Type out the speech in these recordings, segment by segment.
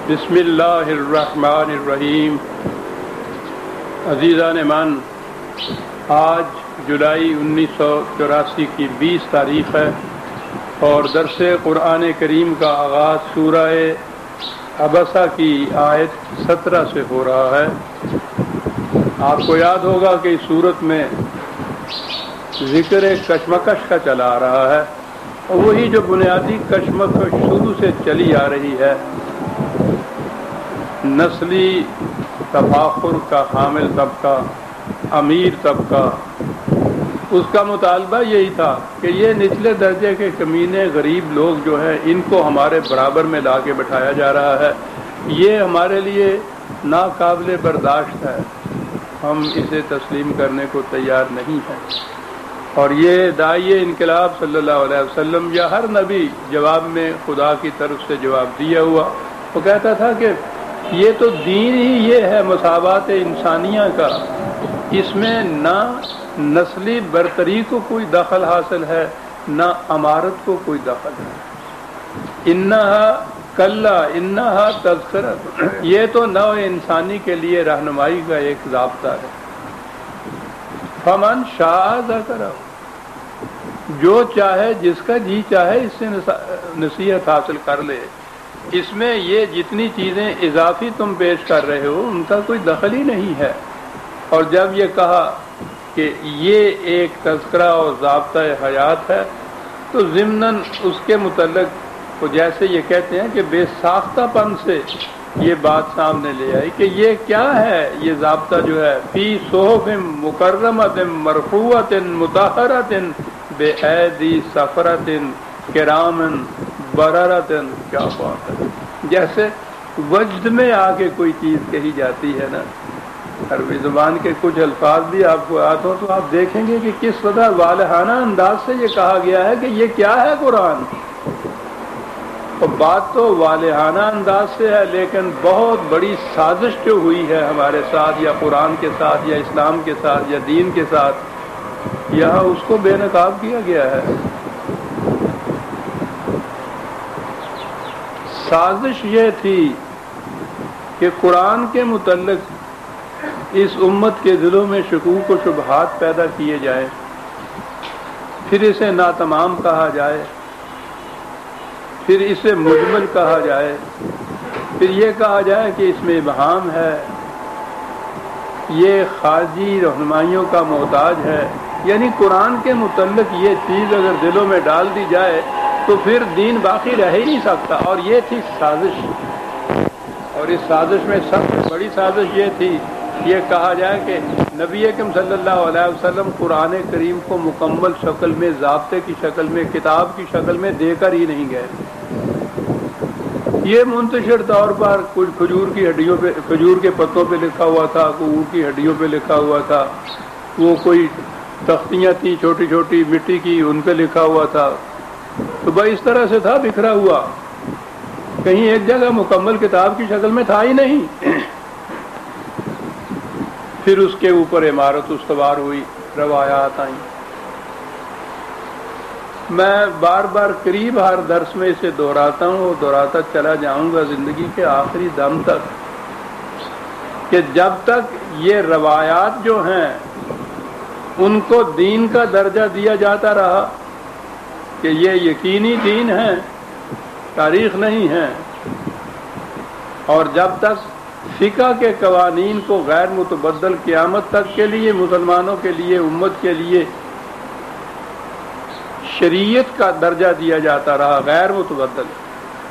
بسم اللہ الرحمن الرحیم۔ عزیزان من، آج جولائی 1984 کی 20 تاریخ ہے اور درس قرآن کریم کا آغاز سورہ عبسہ کی آیت 17 سے ہو رہا ہے۔ آپ کو یاد ہوگا کہ اس سورت میں ذکر کشمکش کا چلا آ رہا ہے، اور وہی جو بنیادی کشمکش شروع سے چلی آ رہی ہے، نسلی تفاخر کا حامل طبقہ، امیر طبقہ، اس کا مطالبہ یہی تھا کہ یہ نچلے درجے کے کمینے غریب لوگ جو ہیں، ان کو ہمارے برابر میں لا کے بٹھایا جا رہا ہے، یہ ہمارے لیے ناقابل برداشت ہے، ہم اسے تسلیم کرنے کو تیار نہیں ہیں۔ اور یہ داعی انقلاب صلی اللہ علیہ وسلم یا ہر نبی جواب میں خدا کی طرف سے جواب دیا ہوا، وہ کہتا تھا کہ یہ تو دین ہی یہ ہے مساوات انسانیہ کا، اس میں نہ نسلی برتری کو کوئی دخل حاصل ہے، نہ امارت کو کوئی دخل ہے۔ انہا تذکرۃ، یہ تو نوع انسانی کے لیے رہنمائی کا ایک ضابطہ ہے۔ فمن شاء ذکرہ، جو چاہے، جس کا جی چاہے اس سے نصیحت حاصل کر لے۔ اس میں یہ جتنی چیزیں اضافی تم پیش کر رہے ہو ان کا کوئی دخل ہی نہیں ہے۔ اور جب یہ کہا کہ یہ ایک تذکرہ اور ضابطہ حیات ہے، تو ضمناً اس کے متعلق وہ جیسے یہ کہتے ہیں کہ بے ساختہ پن سے یہ بات سامنے لے آئی کہ یہ کیا ہے، یہ ضابطہ جو ہے فی صحف مکرمۃ مرفوعۃ مطہرۃ بایدی سفرۃ کرام بررۃ، کیا بات ہے، جیسے وجد میں آ کے کوئی چیز کہی جاتی ہے نا۔ عربی زبان کے کچھ الفاظ بھی آپ کو یاد ہو تو آپ دیکھیں گے کہ کس طرح والہانہ انداز سے یہ کہا گیا ہے کہ یہ کیا ہے قرآن۔ اور بات تو والہانہ انداز سے ہے، لیکن بہت بڑی سازش جو ہوئی ہے ہمارے ساتھ یا قرآن کے ساتھ یا اسلام کے ساتھ یا دین کے ساتھ، یہاں اس کو بے نقاب کیا گیا ہے۔ سازش یہ تھی کہ قرآن کے متعلق اس امت کے دلوں میں شکوک و شبہات پیدا کیے جائیں، پھر اسے ناتمام کہا جائے، پھر اسے مجمل کہا جائے، پھر یہ کہا جائے کہ اس میں ابہام ہے، یہ خارجی رہنمائیوں کا محتاج ہے۔ یعنی قرآن کے متعلق یہ چیز اگر دلوں میں ڈال دی جائے تو پھر دین باقی رہ ہی نہیں سکتا۔ اور یہ تھی سازش، اور اس سازش میں سب سے بڑی سازش یہ تھی، یہ کہا جائے کہ نبی اکرم صلی اللہ علیہ وسلم قرآن کریم کو مکمل شکل میں، ضابطے کی شکل میں، کتاب کی شکل میں دے کر ہی نہیں گئے۔ یہ منتشر طور پر کچھ کھجور کی ہڈیوں پہ، کھجور کے پتوں پہ لکھا ہوا تھا، کوئی اونٹ کی ہڈیوں پہ لکھا ہوا تھا، وہ کوئی تختیاں تھیں چھوٹی چھوٹی مٹی کی، ان پہ لکھا ہوا تھا۔ تو بھائی اس طرح سے تھا بکھرا ہوا، کہیں ایک جگہ مکمل کتاب کی شکل میں تھا ہی نہیں۔ پھر اس کے اوپر عمارت استوار ہوئی، روایات آئیں۔ میں بار بار قریب ہر درس میں اسے دہراتا ہوں اور دہراتا چلا جاؤں گا زندگی کے آخری دم تک، کہ جب تک یہ روایات جو ہیں ان کو دین کا درجہ دیا جاتا رہا کہ یہ یقینی دین ہے، تاریخ نہیں ہے، اور جب تک فقہ کے قوانین کو غیر متبدل قیامت تک کے لیے، مسلمانوں کے لیے، امت کے لیے شریعت کا درجہ دیا جاتا رہا غیر متبدل،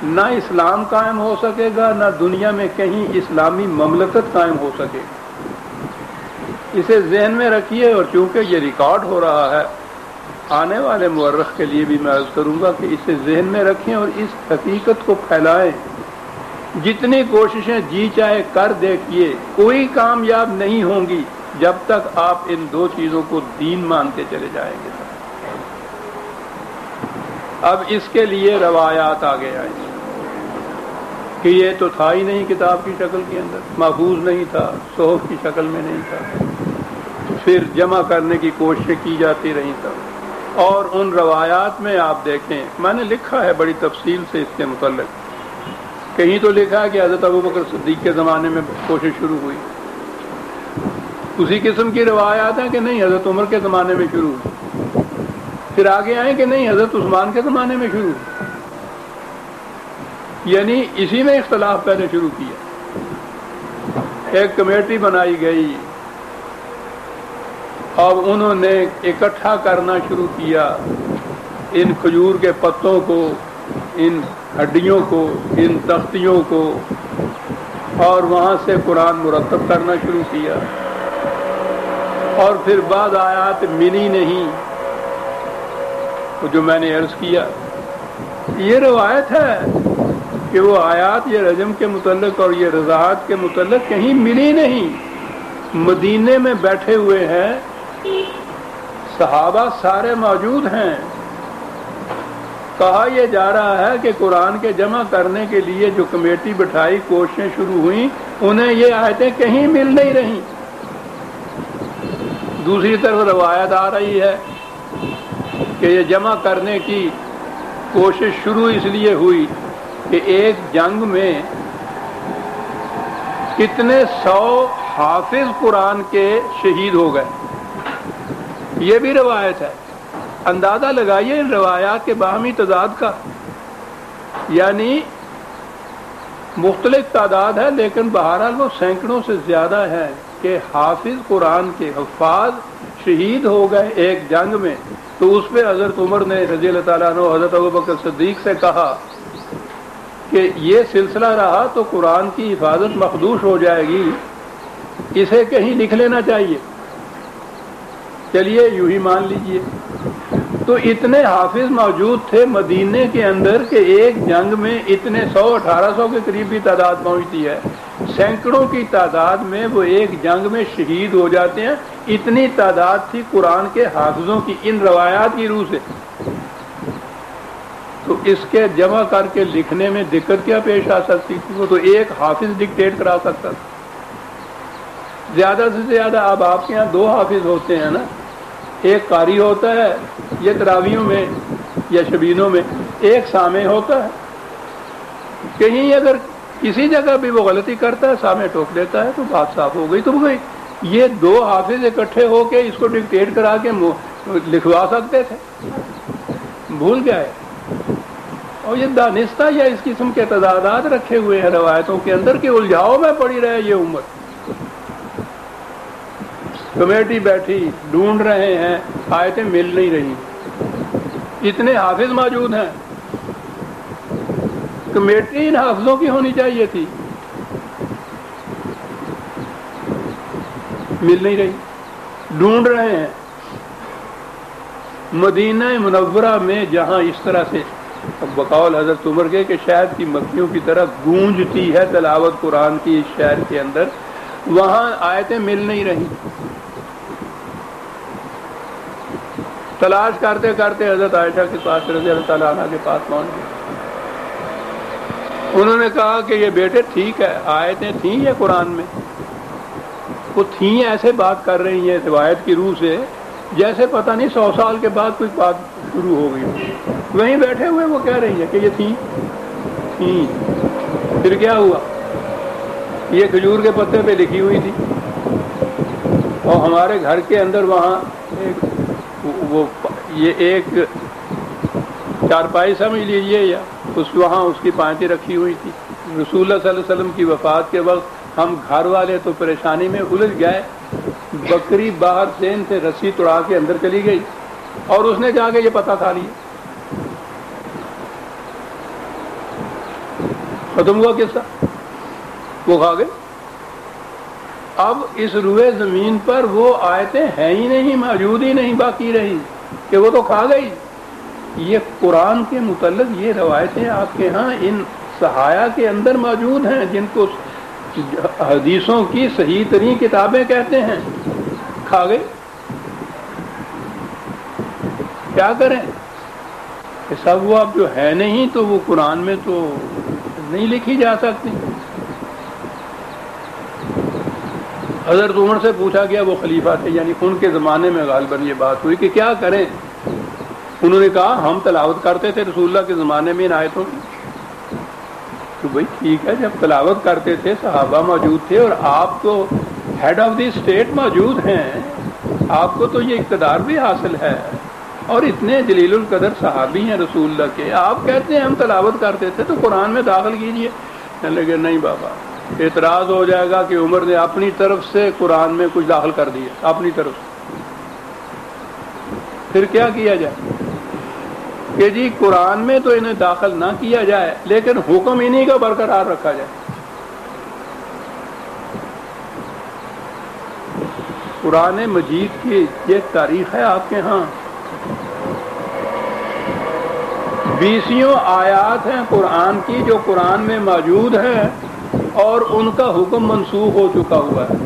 نہ اسلام قائم ہو سکے گا، نہ دنیا میں کہیں اسلامی مملکت قائم ہو سکے گا۔ اسے ذہن میں رکھیے، اور چونکہ یہ ریکارڈ ہو رہا ہے، آنے والے مورخ کے لیے بھی میں عرض کروں گا کہ اسے ذہن میں رکھیں اور اس حقیقت کو پھیلائیں۔ جتنی کوششیں جی چاہے کر دیکھیے، کوئی کامیاب نہیں ہوں گی جب تک آپ ان دو چیزوں کو دین مانتے چلے جائیں گے۔ اب اس کے لیے روایات آگے آئیں کہ یہ تو تھا ہی نہیں کتاب کی شکل کے اندر، محفوظ نہیں تھا، صحف کی شکل میں نہیں تھا، پھر جمع کرنے کی کوششیں کی جاتی رہیں تب۔ اور ان روایات میں آپ دیکھیں، میں نے لکھا ہے بڑی تفصیل سے اس کے متعلق کہیں تو لکھا ہے کہ حضرت ابوبکر صدیق کے زمانے میں کوشش شروع ہوئی. اسی قسم کی روایات ہیں کہ نہیں حضرت عمر کے زمانے میں شروع ہوئی. پھر آگے آئیں کہ نہیں حضرت عثمان کے زمانے میں شروع ہوئی. یعنی اسی میں اختلاف پہلے شروع کیا. ایک کمیٹی بنائی گئی اور انہوں نے اکٹھا کرنا شروع کیا ان کھجور کے پتوں کو، ان ہڈیوں کو، ان تختیوں کو، اور وہاں سے قرآن مرتب کرنا شروع کیا. اور پھر بعض آیات ملی نہیں، جو میں نے عرض کیا. یہ روایت ہے کہ وہ آیات یہ رجم کے متعلق اور یہ رضاعت کے متعلق کہیں ملی نہیں. مدینے میں بیٹھے ہوئے ہیں، صحابہ سارے موجود ہیں. کہا یہ جا رہا ہے کہ قرآن کے جمع کرنے کے لیے جو کمیٹی بٹھائی، کوششیں شروع ہوئیں، انہیں یہ آیتیں کہیں مل نہیں رہی. دوسری طرف روایت آ رہی ہے کہ یہ جمع کرنے کی کوشش شروع اس لیے ہوئی کہ ایک جنگ میں کتنے 100 حافظ قرآن کے شہید ہو گئے. یہ بھی روایت ہے. اندازہ لگائیے ان روایات کے باہمی تضاد کا. یعنی مختلف تعداد ہے لیکن بہرحال وہ سینکڑوں سے زیادہ ہے کہ حافظ قرآن کے حفاظ شہید ہو گئے ایک جنگ میں. تو اس پہ حضرت عمر نے رضی اللہ تعالیٰ عنہ حضرت ابوبکر صدیق سے کہا کہ یہ سلسلہ رہا تو قرآن کی حفاظت مخدوش ہو جائے گی، اسے کہیں لکھ لینا چاہیے. چلیے یوں ہی مان لیجئے. تو اتنے حافظ موجود تھے مدینے کے اندر کہ ایک جنگ میں اتنے 100-1800 کے قریب بھی تعداد پہنچتی ہے. سینکڑوں کی تعداد میں وہ ایک جنگ میں شہید ہو جاتے ہیں. اتنی تعداد تھی قرآن کے حافظوں کی ان روایات کی روح سے. تو اس کے جمع کر کے لکھنے میں دقت کیا پیش آ سکتی تھی؟ وہ تو ایک حافظ ڈکٹیٹ کرا سکتا تھا. زیادہ سے زیادہ اب آپ کے یہاں 2 حافظ ہوتے ہیں نا. ایک قاری ہوتا ہے یہ تراویحوں میں یا شبینوں میں، ایک سامع ہوتا ہے. کہیں اگر کسی جگہ بھی وہ غلطی کرتا ہے سامع ٹوک دیتا ہے تو بات صاف ہو گئی. تو بھائی یہ 2 حافظ اکٹھے ہو کے اس کو ڈکٹیٹ کرا کے لکھوا سکتے تھے، بھول گئے. اور یہ دانستہ یا اس قسم کے تضادات رکھے ہوئے ہیں روایتوں کے اندر کہ الجھاؤ میں پڑی رہے یہ امت. کمیٹی بیٹھی ڈھونڈ رہے ہیں، آیتیں مل نہیں رہی. اتنے حافظ موجود ہیں، کمیٹی ان حافظوں کی ہونی چاہیے تھی، مل نہیں رہی. ڈھونڈ رہے ہیں. مدینہ منورہ میں جہاں اس طرح سے بقول حضرت عمر کے کہ شہد کی مکھیوں کی طرح گونجتی ہے تلاوت قرآن کی اس شہر کے اندر، وہاں آیتیں مل نہیں رہی. تلاش کرتے کرتے حضرت عائشہ کے پاس رضی اللہ تعالیٰ عنہ کے پاس پہنچ گئے. انہوں نے کہا کہ یہ بیٹے ٹھیک ہے آیتیں تھیں یہ قرآن میں، وہ تھیں ایسے بات کر رہی ہیں روایت کی روح سے جیسے پتہ نہیں 100 سال کے بعد کوئی بات شروع ہو گئی. وہیں بیٹھے ہوئے وہ کہہ رہی ہیں کہ یہ تھیں. پھر کیا ہوا؟ یہ کھجور کے پتے پہ لکھی ہوئی تھی اور ہمارے گھر کے اندر وہاں یہ ایک چارپائی سمجھ لیجیے یا وہاں اس کی پانتی رکھی ہوئی تھی. رسول اللہ صلی اللہ علیہ وسلم کی وفات کے وقت ہم گھر والے تو پریشانی میں الجھ گئے. بکری باہر سین سے رسی توڑا کے اندر چلی گئی اور اس نے جا کے یہ پتہ کھا لیا. ختم ہوا قصہ، وہ کھا گئے. اب اس روئے زمین پر وہ آیتیں ہیں ہی نہیں، موجود ہی نہیں باقی رہی کہ وہ تو کھا گئی. یہ قرآن کے متعلق یہ روایتیں آپ کے ہاں ان صحایا کے اندر موجود ہیں جن کو حدیثوں کی صحیح ترین کتابیں کہتے ہیں. کھا گئے. کیا کریں؟ سب وہ اب جو ہے نہیں تو وہ قرآن میں تو نہیں لکھی جا سکتی. حضرت عمر سے پوچھا گیا، وہ خلیفہ تھے یعنی ان کے زمانے میں غالباً یہ بات ہوئی کہ کیا کریں. انہوں نے کہا ہم تلاوت کرتے تھے رسول اللہ کے زمانے میں ان آیتوں کی. تو بھائی ٹھیک ہے، جب تلاوت کرتے تھے صحابہ موجود تھے اور آپ تو ہیڈ آف دی اسٹیٹ موجود ہیں، آپ کو تو یہ اقتدار بھی حاصل ہے اور اتنے جلیل القدر صحابی ہیں رسول اللہ کے، آپ کہتے ہیں ہم تلاوت کرتے تھے تو قرآن میں داخل کیجئے۔ کہنے لگے نہیں بابا، اعتراض ہو جائے گا کہ عمر نے اپنی طرف سے قرآن میں کچھ داخل کر دیا اپنی طرف سے، پھر کیا کیا جائے کہ جی قرآن میں تو انہیں داخل نہ کیا جائے لیکن حکم انہی کا برقرار رکھا جائے۔ قرآن مجید کی یہ تاریخ ہے آپ کے ہاں، 20 آیات ہیں قرآن کی جو قرآن میں موجود ہیں اور ان کا حکم منسوخ ہو چکا ہوا ہے۔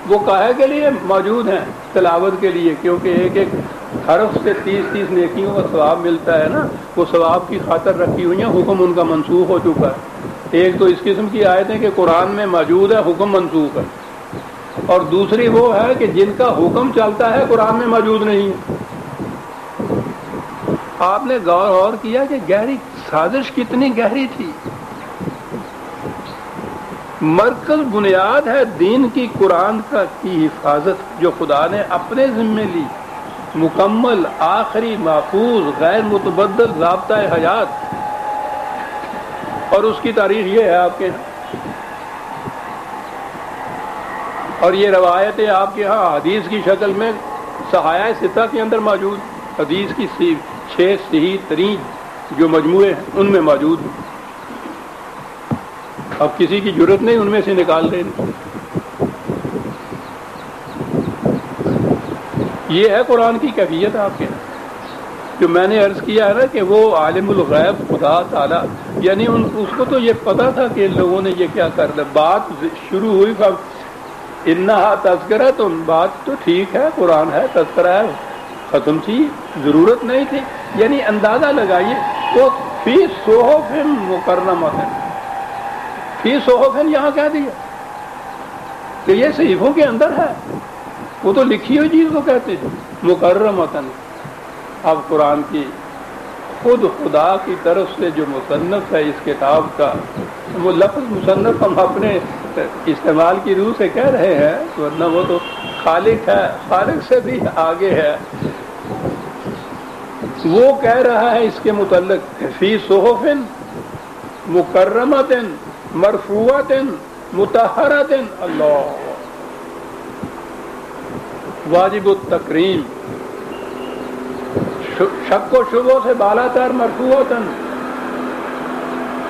وہ کاہے کے لیے موجود ہیں؟ تلاوت کے لیے، کیونکہ ایک ایک حرف سے 30 نیکیوں کا ثواب ملتا ہے نا، وہ ثواب کی خاطر رکھی ہوئی ہیں، حکم ان کا منسوخ ہو چکا ہے۔ ایک تو اس قسم کی آیتیں کہ قرآن میں موجود ہے، حکم منسوخ ہے، اور دوسری وہ ہے کہ جن کا حکم چلتا ہے قرآن میں موجود نہیں ہے۔ آپ نے غور کیا کہ گہری سازش کتنی گہری تھی؟ مرکز بنیاد ہے دین کی قرآن کی حفاظت جو خدا نے اپنے ذمے لی، مکمل آخری محفوظ غیر متبدل ضابطہ حیات، اور اس کی تاریخ یہ ہے آپ کے ہاں، اور یہ روایتیں آپ کے ہاں حدیث کی شکل میں صحائح ستہ کے اندر موجود، حدیث کی 6 صحیح ترین جو مجموعے ہیں ان میں موجود ہیں۔ اب کسی کی جرت نہیں ان میں سے نکال دیں۔ یہ ہے قرآن کی کیفیت آپ کے، جو میں نے عرض کیا ہے نا کہ وہ عالم الغیب خدا تعالیٰ، یعنی اس کو تو یہ پتا تھا کہ لوگوں نے یہ کیا کر دیا۔ بات شروع ہوئی انہا تذکرہ، تو بات تو ٹھیک ہے، قرآن ہے، تذکرہ ہے، ختم تھی، ضرورت نہیں تھی۔ یعنی اندازہ لگائیے تو فی صحف مکرمۃ، فی صحف یہاں کہہ دیا کہ یہ صحیفوں کے اندر ہے، وہ تو لکھی ہوئی چیز کو کہتے ہیں مکرمۃ۔ اب قرآن کی خود خدا کی طرف سے جو مصنف ہے اس کتاب کا، وہ لفظ مصنف ہم اپنے استعمال کی روح سے کہہ رہے ہیں، ورنہ وہ تو خالق ہے، خالق سے بھی آگے ہے۔ وہ کہہ رہا ہے اس کے متعلق فی صحف مکرمۃ مرفوعۃ مطہرۃ، اللہ واجب التکریم، شک و شبہ سے بالا تر، مرفوعۃ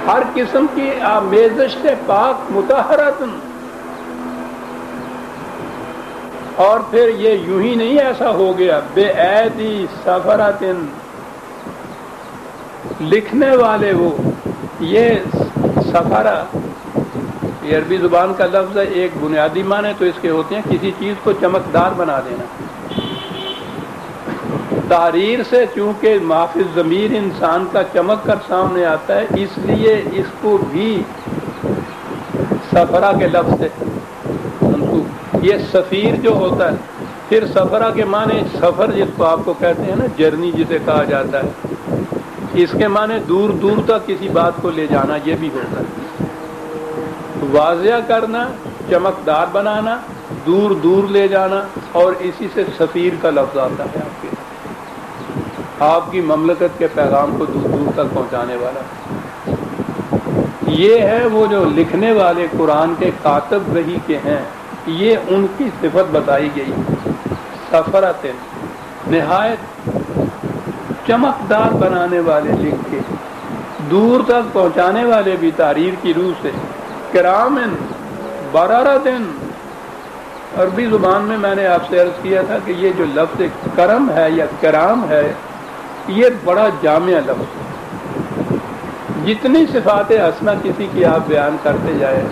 ہر قسم کی آمیزش سے پاک، مطہرۃ، اور پھر یہ یوں ہی نہیں ایسا ہو گیا، بے ایدی سفرۃ، لکھنے والے وہ، یہ سفرہ یہ عربی زبان کا لفظ ہے، ایک بنیادی معنی تو اس کے ہوتے ہیں کسی چیز کو چمکدار بنا دینا۔ تحریر سے چونکہ محافظ ضمیر انسان کا چمک کر سامنے آتا ہے، اس لیے اس کو بھی سفرہ کے لفظ سے منسوب۔ یہ سفیر جو ہوتا ہے، پھر سفرہ کے معنی سفر جس کو آپ کو کہتے ہیں نا، جرنی جسے کہا جاتا ہے، اس کے معنی دور دور تک کسی بات کو لے جانا، یہ بھی ہوتا ہے، واضح کرنا، چمکدار بنانا، دور دور لے جانا، اور اسی سے سفیر کا لفظ آتا ہے آپ کی مملکت کے پیغام کو دور دور تک پہنچانے والا۔ یہ ہے وہ جو لکھنے والے قرآن کے کاتب وحی کے ہیں، یہ ان کی صفت بتائی گئی، سفرۃ، نہایت چمکدار بنانے والے، لکھ کے دور تک پہنچانے والے بھی تحریر کی روح سے، کرامن بررۃ۔ عربی زبان میں نے آپ سے عرض کیا تھا کہ یہ جو لفظ کرم ہے یا کرام ہے، یہ بڑا جامع لفظ ہے۔ جتنی صفات حسنہ کسی کی آپ بیان کرتے جائیں،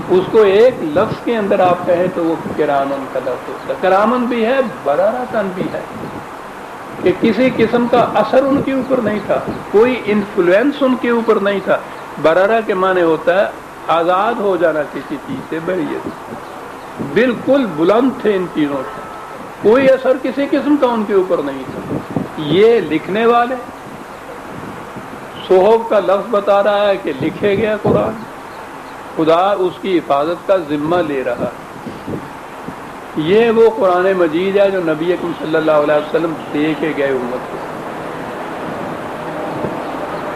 اس کو ایک لفظ کے اندر آپ کہیں تو وہ کرامن کا لفظ ہوتا ہے۔ کرامن بھی ہے، بررۃ بھی ہے، کہ کسی قسم کا اثر ان کے اوپر نہیں تھا، کوئی انفلوئنس ان کے اوپر نہیں تھا۔ بررہ کے معنی ہوتا ہے آزاد ہو جانا کسی چیز سے، بریت، بالکل بلند تھے ان چیزوں سے، کوئی اثر کسی قسم کا ان کے اوپر نہیں تھا۔ یہ لکھنے والے، صحف کا لفظ بتا رہا ہے کہ لکھے گیا قرآن، خدا اس کی حفاظت کا ذمہ لے رہا ہے۔ یہ وہ قرآن مجید ہے جو نبی اکرم صلی اللہ علیہ وسلم دے کے گئے امت کو۔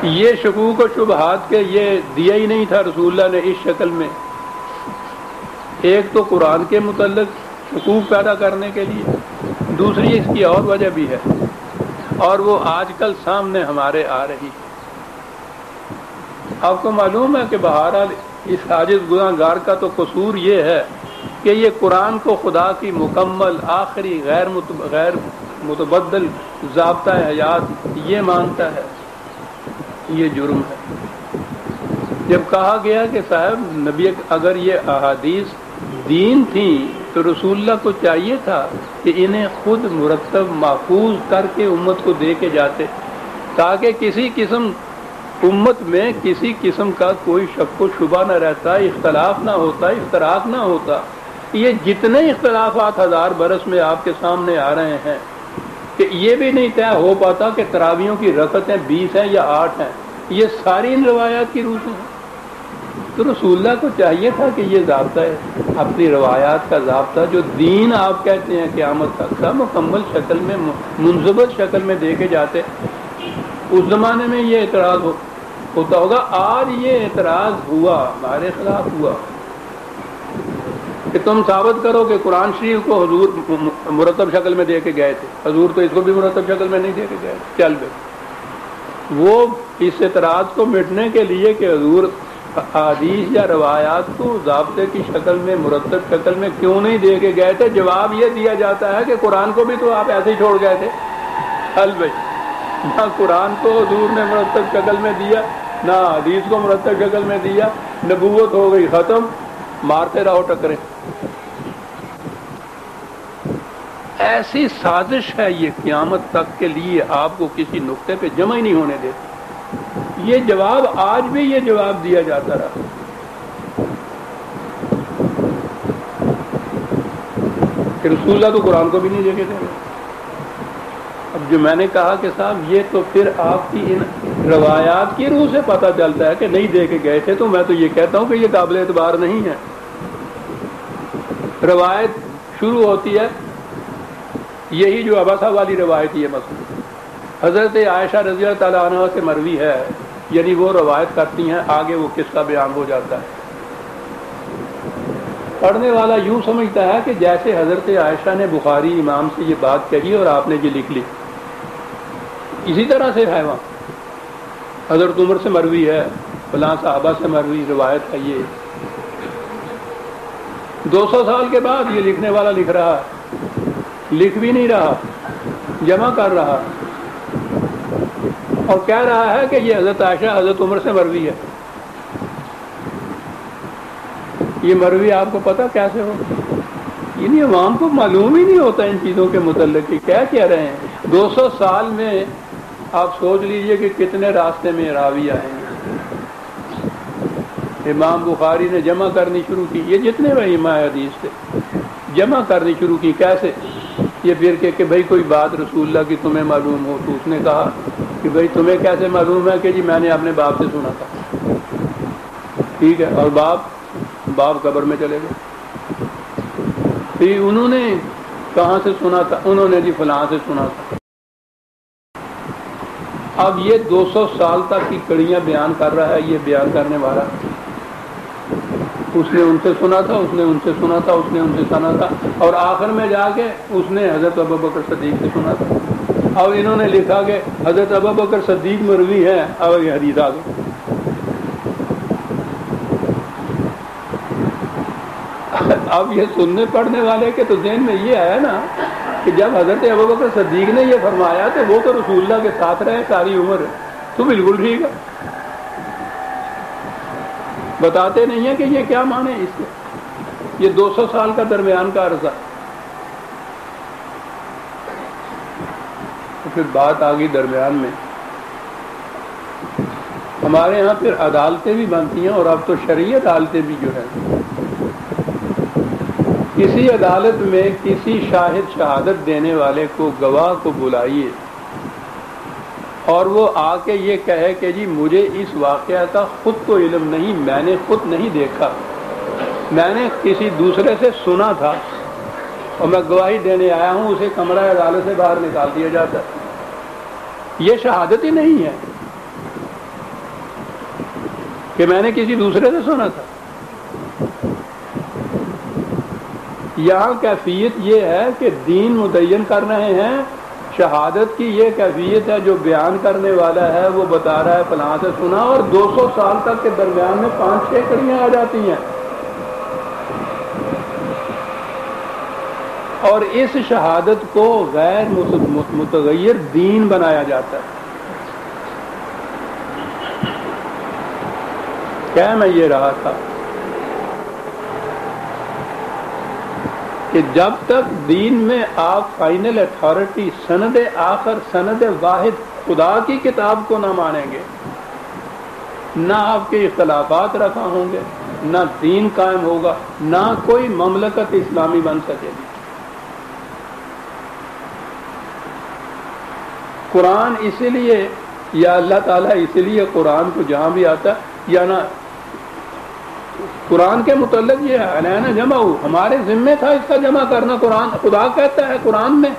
یہ شکوک و شبہات کے یہ دیا ہی نہیں تھا رسول اللہ نے اس شکل میں، ایک تو قرآن کے متعلق شکوک پیدا کرنے کے لیے، دوسری اس کی اور وجہ بھی ہے، اور وہ آج کل سامنے ہمارے آ رہی ہے۔ آپ کو معلوم ہے کہ بہرحال اس عاجز گناہگار کا تو قصور یہ ہے کہ یہ قرآن کو خدا کی مکمل آخری غیر متبدل ضابطہ حیات یہ مانتا ہے، یہ جرم ہے۔ جب کہا گیا کہ صاحب نبی اگر یہ احادیث دین تھیں تو رسول اللہ کو چاہیے تھا کہ انہیں خود مرتب محفوظ کر کے امت کو دے کے جاتے، تاکہ کسی قسم امت میں کسی قسم کا کوئی شک و شبہ نہ رہتا، اختلاف نہ ہوتا، افتراق نہ ہوتا۔ یہ جتنے اختلافات ہزار برس میں آپ کے سامنے آ رہے ہیں کہ یہ بھی نہیں طے ہو پاتا کہ تراویحوں کی رکعتیں 20 ہیں یا 8 ہیں، یہ ساری ان روایات کی روح سے ہیں۔ تو رسول اللہ کو چاہیے تھا کہ یہ ضابطہ ہے، اپنی روایات کا ضابطہ جو دین آپ کہتے ہیں قیامت تک کا مکمل شکل میں منضبط شکل میں دے کے جاتے۔ اس زمانے میں یہ اعتراض ہوتا ہوگا، آج یہ اعتراض ہوا ہمارے خلاف ہوا کہ تم ثابت کرو کہ قرآن شریف کو حضور مرتب شکل میں دے کے گئے تھے، حضور تو اس کو بھی مرتب شکل میں نہیں دے کے گئے، چل بھائی۔ وہ اس اعتراض کو مٹنے کے لیے کہ حضور حدیث یا روایات کو ضابطے کی شکل میں مرتب شکل میں کیوں نہیں دے کے گئے تھے، جواب یہ دیا جاتا ہے کہ قرآن کو بھی تو آپ ایسے ہی چھوڑ گئے تھے۔ حل بھائی، نہ قرآن کو حضور نے مرتب شکل میں دیا، نہ حدیث کو مرتب شکل میں دیا، نبوت ہو گئی ختم، مارتے رہو ٹکرے۔ ایسی سازش ہے یہ قیامت تک کے لیے آپ کو کسی نقطے پہ جمع ہی نہیں ہونے دیتی۔ یہ جواب آج بھی یہ جواب دیا جاتا رہا کہ رسول اللہ تو قرآن کو بھی نہیں دے کے تھے۔ اب جو میں نے کہا کہ صاحب یہ تو پھر آپ کی ان روایات کی روح سے پتہ چلتا ہے کہ نہیں دے کے گئے تھے، تو میں تو یہ کہتا ہوں کہ یہ قابل اعتبار نہیں ہے۔ روایت شروع ہوتی ہے یہی جو ابسا والی روایت یہ مثلا حضرت عائشہ رضی اللہ تعالیٰ عنہ سے مروی ہے، یعنی وہ روایت کرتی ہیں، آگے وہ قصہ بیان ہو جاتا ہے۔ پڑھنے والا یوں سمجھتا ہے کہ جیسے حضرت عائشہ نے بخاری امام سے یہ بات کہی اور آپ نے یہ لکھ لی، اسی طرح سے ہے وہاں حضرت عمر سے مروی ہے، فلاں صحابہ سے مروی روایت ہے۔ یہ 200 سال کے بعد یہ لکھنے والا لکھ رہا ہے، لکھ بھی نہیں رہا، جمع کر رہا اور کہہ رہا ہے کہ یہ حضرت عائشہ حضرت عمر سے مروی ہے۔ یہ مروی آپ کو پتہ کیسے ہو؟ یعنی عوام کو معلوم ہی نہیں ہوتا ان چیزوں کے متعلق کہ کیا کہہ رہے ہیں۔ 200 سال میں آپ سوچ لیجئے کہ کتنے راستے میں راوی آئے ہیں۔ امام بخاری نے جمع کرنی شروع کی، یہ جتنے بھی امام حدیث تھے جمع کرنی شروع کی۔ کیسے؟ یہ پھر کہ بھائی کوئی بات رسول اللہ کی تمہیں معلوم ہو، تو اس نے کہا کہ بھائی تمہیں کیسے معلوم ہے؟ کہ جی میں نے اپنے باپ سے سنا تھا۔ ٹھیک ہے، اور باپ قبر میں چلے گئے۔ پھر انہوں نے کہاں سے سنا تھا؟ انہوں نے جی فلاں سے سنا تھا۔ اب یہ 200 سال تک کی کڑیاں بیان کر رہا ہے یہ بیان کرنے والا، اس نے ان سے سنا تھا، اس نے ان سے سنا تھا، اس نے ان سے سنا تھا، اور آخر میں جا کے اس نے حضرت ابوبکر صدیق سے سنا تھا۔ اب انہوں نے لکھا کہ حضرت ابوبکر صدیق مروی ہیں، اب یہ حدیث آ گئی۔ اب یہ سننے پڑھنے والے کے تو ذہن میں یہ آیا نا کہ جب حضرت ابوبکر صدیق نے یہ فرمایا تو وہ تو رسول اللہ کے ساتھ رہے ساری عمر، تو بالکل ٹھیک ہے۔ بتاتے نہیں ہیں کہ یہ کیا مانے اس کے، یہ 200 سال کا درمیان کا عرصہ۔ تو پھر بات آ گئی درمیان میں، ہمارے ہاں پھر عدالتیں بھی بنتی ہیں، اور اب تو شرعی عدالتیں بھی جو ہے، کسی عدالت میں کسی شاہد شہادت دینے والے کو، گواہ کو بلائیے اور وہ آ کے یہ کہے کہ جی مجھے اس واقعہ کا خود تو علم نہیں، میں نے خود نہیں دیکھا، میں نے کسی دوسرے سے سنا تھا اور میں گواہی دینے آیا ہوں، اسے کمرہ عدالت سے باہر نکال دیا جاتا ہے، یہ شہادت ہی نہیں ہے کہ میں نے کسی دوسرے سے سنا تھا۔ یہاں کیفیت یہ ہے کہ دین متعین کر رہے ہیں، شہادت کی یہ کیفیت ہے جو بیان کرنے والا ہے وہ بتا رہا ہے فلاں سے سنا، اور 200 سال تک کے درمیان میں 5-6 کڑیاں آ جاتی ہیں، اور اس شہادت کو غیر متغیر دین بنایا جاتا ہے۔ کیا میں یہ رہا تھا کہ جب تک دین میں آپ فائنل اتھارٹی، سند آخر، سند واحد خدا کی کتاب کو نہ مانیں گے، نہ آپ کے اختلافات رفع ہوں گے، نہ دین قائم ہوگا، نہ کوئی مملکت اسلامی بن سکے گی۔ قرآن اسی لیے، یا اللہ تعالیٰ اسی لیے قرآن کو جہاں بھی آتا ہے، یا نہ قرآن کے متعلق یہ ہے جمع ہو، ہمارے ذمے تھا اس کا جمع کرنا۔ قرآن خدا کہتا ہے قرآن میں،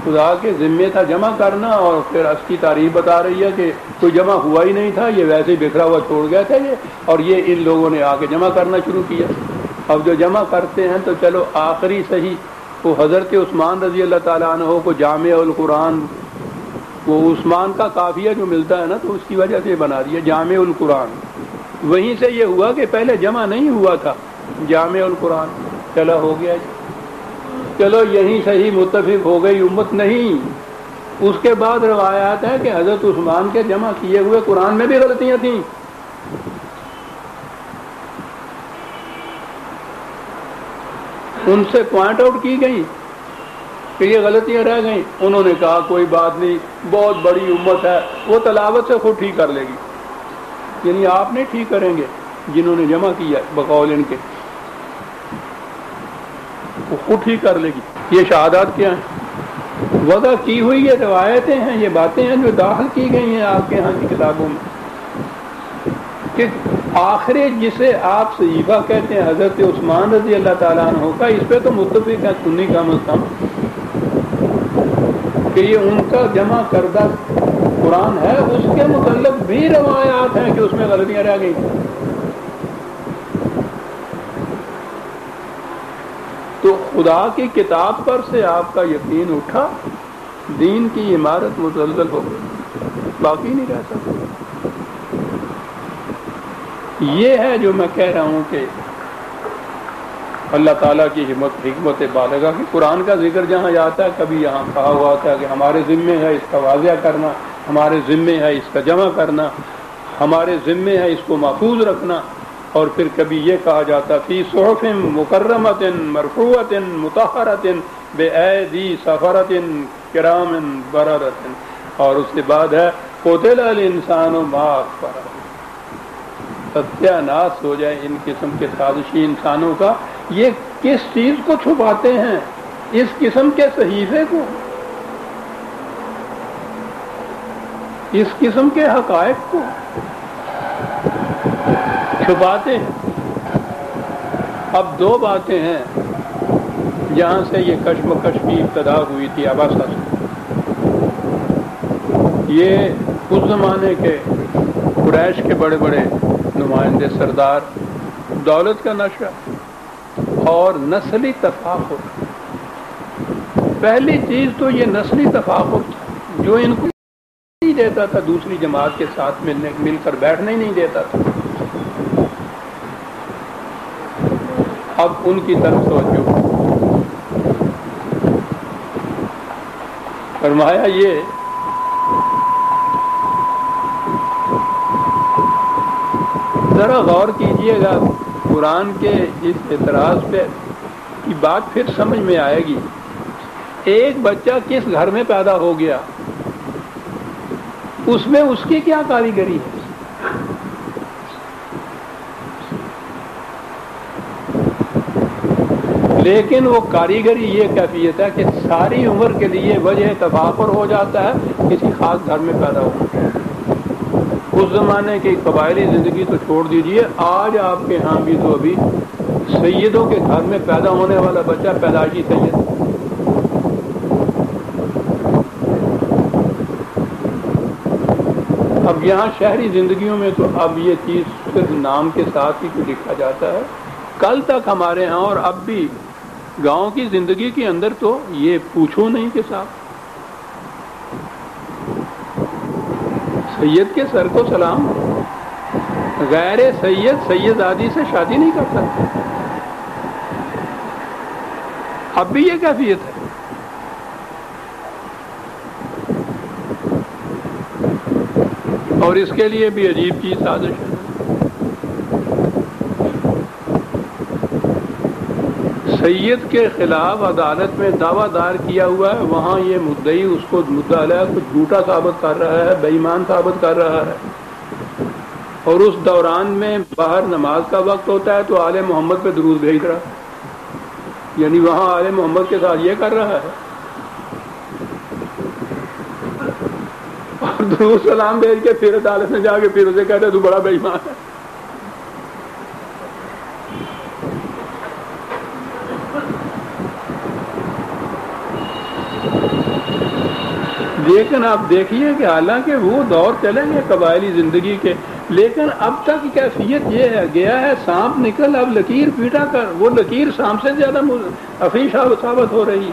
خدا کے ذمے تھا جمع کرنا، اور پھر اس کی تعریف بتا رہی ہے کہ کوئی جمع ہوا ہی نہیں تھا، یہ ویسے ہی بکھرا ہوا چھوڑ گیا تھا اور یہ ان لوگوں نے آ کے جمع کرنا شروع کیا۔ اب جو جمع کرتے ہیں تو چلو آخری صحیح، وہ حضرت عثمان رضی اللہ تعالیٰ عنہ کو جامع القرآن، وہ عثمان کا قافیہ جو ملتا ہے نا تو اس کی وجہ سے بنا دیا جامع القرآن، وہیں سے یہ ہوا کہ پہلے جمع نہیں ہوا تھا، جامع القرآن چلو ہو گیا، چلو یہیں صحیح متفق ہو گئی امت نہیں۔ اس کے بعد روایات ہے کہ حضرت عثمان کے جمع کیے ہوئے قرآن میں بھی غلطیاں تھیں، ان سے پوائنٹ آؤٹ کی گئی کہ یہ غلطیاں رہ گئیں، انہوں نے کہا کوئی بات نہیں، بہت بڑی امت ہے، وہ تلاوت سے خود ٹھیک کر لے گی، یعنی آپ نہیں ٹھیک کریں گے، جنہوں نے جمع کیا بقول ان کے، وہ خود ٹھیک کر لے گی۔ یہ شہادات کیا ہیں؟ وضع کی ہوئی یہ روایتیں ہیں، یہ باتیں ہیں جو داخل کی گئی ہیں آپ کے ہاں کی کتابوں میں، کہ آخری جسے آپ صحیفہ کہتے ہیں حضرت عثمان رضی اللہ تعالیٰ عنہ کا، اس پہ تو متفق ہے سنی کم از کم کہ یہ ان کا جمع کردہ قرآن ہے، اس کے متعلق بھی روایات ہیں کہ اس میں غلطیاں رہ گئی۔ تو خدا کی کتاب پر سے آپ کا یقین اٹھا، دین کی عمارت مزلزل ہو گئی، باقی نہیں رہ سکتا۔ یہ ہے جو میں کہہ رہا ہوں کہ اللہ تعالیٰ کی حکمت بالغہ کی قرآن کا ذکر جہاں جاتا ہے، کبھی یہاں کہا ہوا تھا کہ ہمارے ذمے ہے اس کا واضح کرنا، ہمارے ذمے ہے اس کا جمع کرنا، ہمارے ذمے ہے اس کو محفوظ رکھنا، اور پھر کبھی یہ کہا جاتا فی صحف مکرمۃ مرفوعۃ مطہرۃ بأیدی سفرۃ کرام بررۃ، اور اس کے بعد ہے قتل الانسان ما اکفرہ، ستیہ ناش ہو جائے ان قسم کے سازشی انسانوں کا، یہ کس چیز کو چھپاتے ہیں؟ اس قسم کے صحیفے کو، اس قسم کے حقائق کو چھپاتے ہیں۔ اب دو باتیں ہیں جہاں سے یہ کشمکش کی ابتدا ہوئی تھی عباسہ سے، یہ اس زمانے کے قریش کے بڑے بڑے نمائندے سردار، دولت کا نشہ اور نسلی تفاخر۔ پہلی چیز تو یہ نسلی تفاخر تھا جو ان کو نہیں دیتا تھا، دوسری جماعت کے ساتھ مل کر بیٹھنا ہی نہیں دیتا تھا۔ اب ان کی طرف توجہ، فرمایا یہ ذرا غور کیجئے گا، قرآن کے اس اعتراض پہ کی بات پھر سمجھ میں آئے گی۔ ایک بچہ کس گھر میں پیدا ہو گیا، اس میں اس کی کیا کاریگری ہے؟ لیکن وہ کاریگری یہ کیفیت ہے کہ ساری عمر کے لیے وجہ تفاخر ہو جاتا ہے کسی خاص گھر میں پیدا ہو۔ اس زمانے کی قبائلی زندگی تو چھوڑ دیجئے، آج آپ کے ہاں بھی تو ابھی سیدوں کے گھر میں پیدا ہونے والا بچہ پیدائشی سید۔ اب یہاں شہری زندگیوں میں تو اب یہ چیز صرف نام کے ساتھ ہی لکھا جاتا ہے۔ کل تک ہمارے ہاں اور اب بھی گاؤں کی زندگی کے اندر تو یہ پوچھو نہیں کہ صاحب سید کے سر کو سلام، غیر سید سیدادی سے شادی نہیں کر سکتا۔ اب بھی یہ کیفیت ہے۔ اور اس کے لیے بھی عجیب چیز سازش ہے۔ سید کے خلاف عدالت میں دعویٰ دائر کیا ہوا ہے، وہاں یہ مدعی اس کو مدعا علیہ کو جھوٹا ثابت کر رہا ہے، بے ایمان ثابت کر رہا ہے، اور اس دوران میں باہر نماز کا وقت ہوتا ہے تو آل محمد پہ درود بھیج رہا ہے، یعنی وہاں آل محمد کے ساتھ یہ کر رہا ہے اور درود سلام بھیج کے پھر عدالت میں جا کے پھر اسے کہتا ہے تو بڑا بے ایمان ہے۔ لیکن آپ دیکھیے کہ حالانکہ وہ دور چلیں گے قبائلی زندگی کے، لیکن اب تک کیفیت یہ ہے گیا ہے سانپ نکل اب لکیر پیٹا کر، وہ لکیر سانپ سے زیادہ حفیظ ثابت ہو رہی ہے۔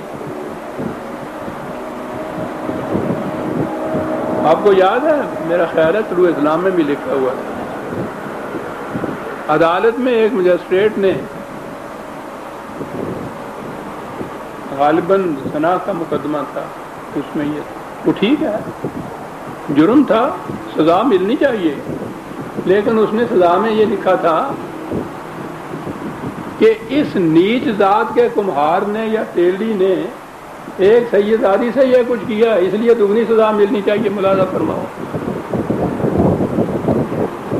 آپ کو یاد ہے میرا خیال ہے طلوع اسلام میں بھی لکھا ہوا تھا، عدالت میں ایک مجسٹریٹ نے غالباً زنا کا مقدمہ تھا، اس میں یہ وہ ٹھیک ہے جرم تھا، سزا ملنی چاہیے، لیکن اس نے سزا میں یہ لکھا تھا کہ اس نیچ ذات کے کمہار نے یا تیلی نے ایک سیدادی سے یہ کچھ کیا، اس لیے دگنی سزا ملنی چاہیے۔ ملاحظہ فرماؤ،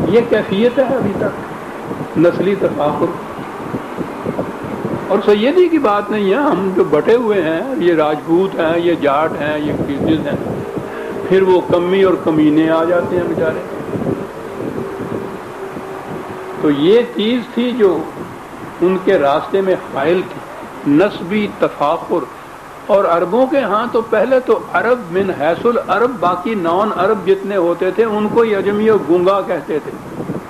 یہ کیفیت ہے ابھی تک نسلی تفاخر۔ اور سیدی کی بات نہیں ہے، ہم جو بٹے ہوئے ہیں یہ راجپوت ہیں، یہ جاٹ ہیں، یہ کرگز ہیں، پھر وہ کمی اور کمینے آ جاتے ہیں بیچارے۔ تو یہ چیز تھی جو ان کے راستے میں حائل تھی، نسبی تفاخر۔ اور عربوں کے ہاں تو پہلے تو عرب من حیث العرب، باقی نان عرب جتنے ہوتے تھے ان کو عجمی و گنگا کہتے تھے،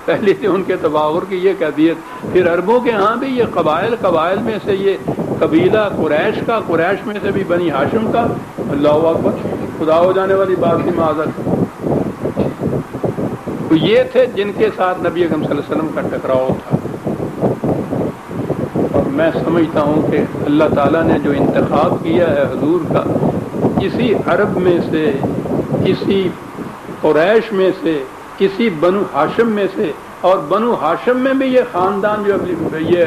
پہلے سے ان کے تفاخر کی یہ کیفیت۔ پھر عربوں کے ہاں بھی یہ قبائل میں سے یہ قبیلہ قریش کا، قریش میں سے بھی بنی ہاشم کا، اللہ اکبر، خدا ہو جانے والی بات کی معذرت، تو یہ تھے جن کے ساتھ نبی اکرم صلی اللہ علیہ وسلم کا ٹکراؤ تھا۔ اور میں سمجھتا ہوں کہ اللہ تعالیٰ نے جو انتخاب کیا ہے حضور کا، اسی عرب میں سے، اسی قریش میں سے، کسی بنو ہاشم میں سے، اور بنو ہاشم میں بھی یہ خاندان جو یہ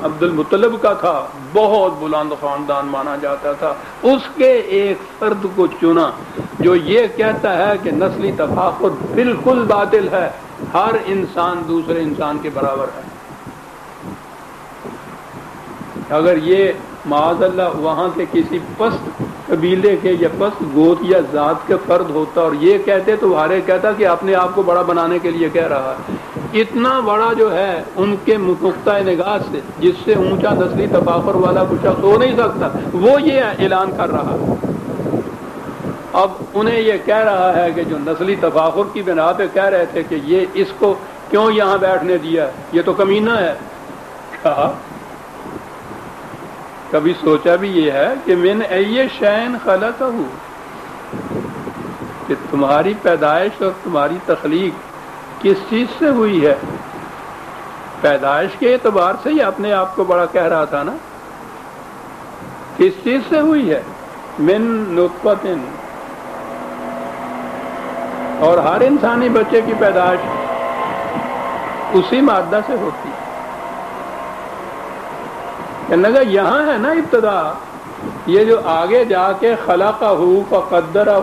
عبد المطلب کا تھا بہت بلند خاندان مانا جاتا تھا، اس کے ایک فرد کو چنا جو یہ کہتا ہے کہ نسلی تفاخر بالکل باطل ہے، ہر انسان دوسرے انسان کے برابر ہے۔ اگر یہ معاذ اللہ وہاں کے کسی پست قبیلے کے یا پست گوت یا ذات کے فرد ہوتا اور یہ کہتے تو ہارے کہتا کہ اپنے آپ کو بڑا بنانے کے لیے کہہ رہا ہے، اتنا بڑا جو ہے ان کے نقطۂ نگاہ سے جس سے اونچا نسلی تفاخر والا کچھ شخص ہو نہیں سکتا، وہ یہ اعلان کر رہا ہے۔ اب انہیں یہ کہہ رہا ہے کہ جو نسلی تفاخر کی بنا پہ کہہ رہے تھے کہ یہ اس کو کیوں یہاں بیٹھنے دیا، یہ تو کمینہ ہے، کہا کبھی سوچا بھی یہ ہے کہ من ای شین خلقہ، کہ تمہاری پیدائش اور تمہاری تخلیق کس چیز سے ہوئی ہے؟ پیدائش کے اعتبار سے ہی اپنے آپ کو بڑا کہہ رہا تھا نا، کس چیز سے ہوئی ہے؟ من نطفۃ، اور ہر انسانی بچے کی پیدائش اسی مادہ سے ہوتی ہے۔ کہنے لگا یہاں ہے نا ابتدا، یہ جو آگے جا کے خلقہ فقدرہ،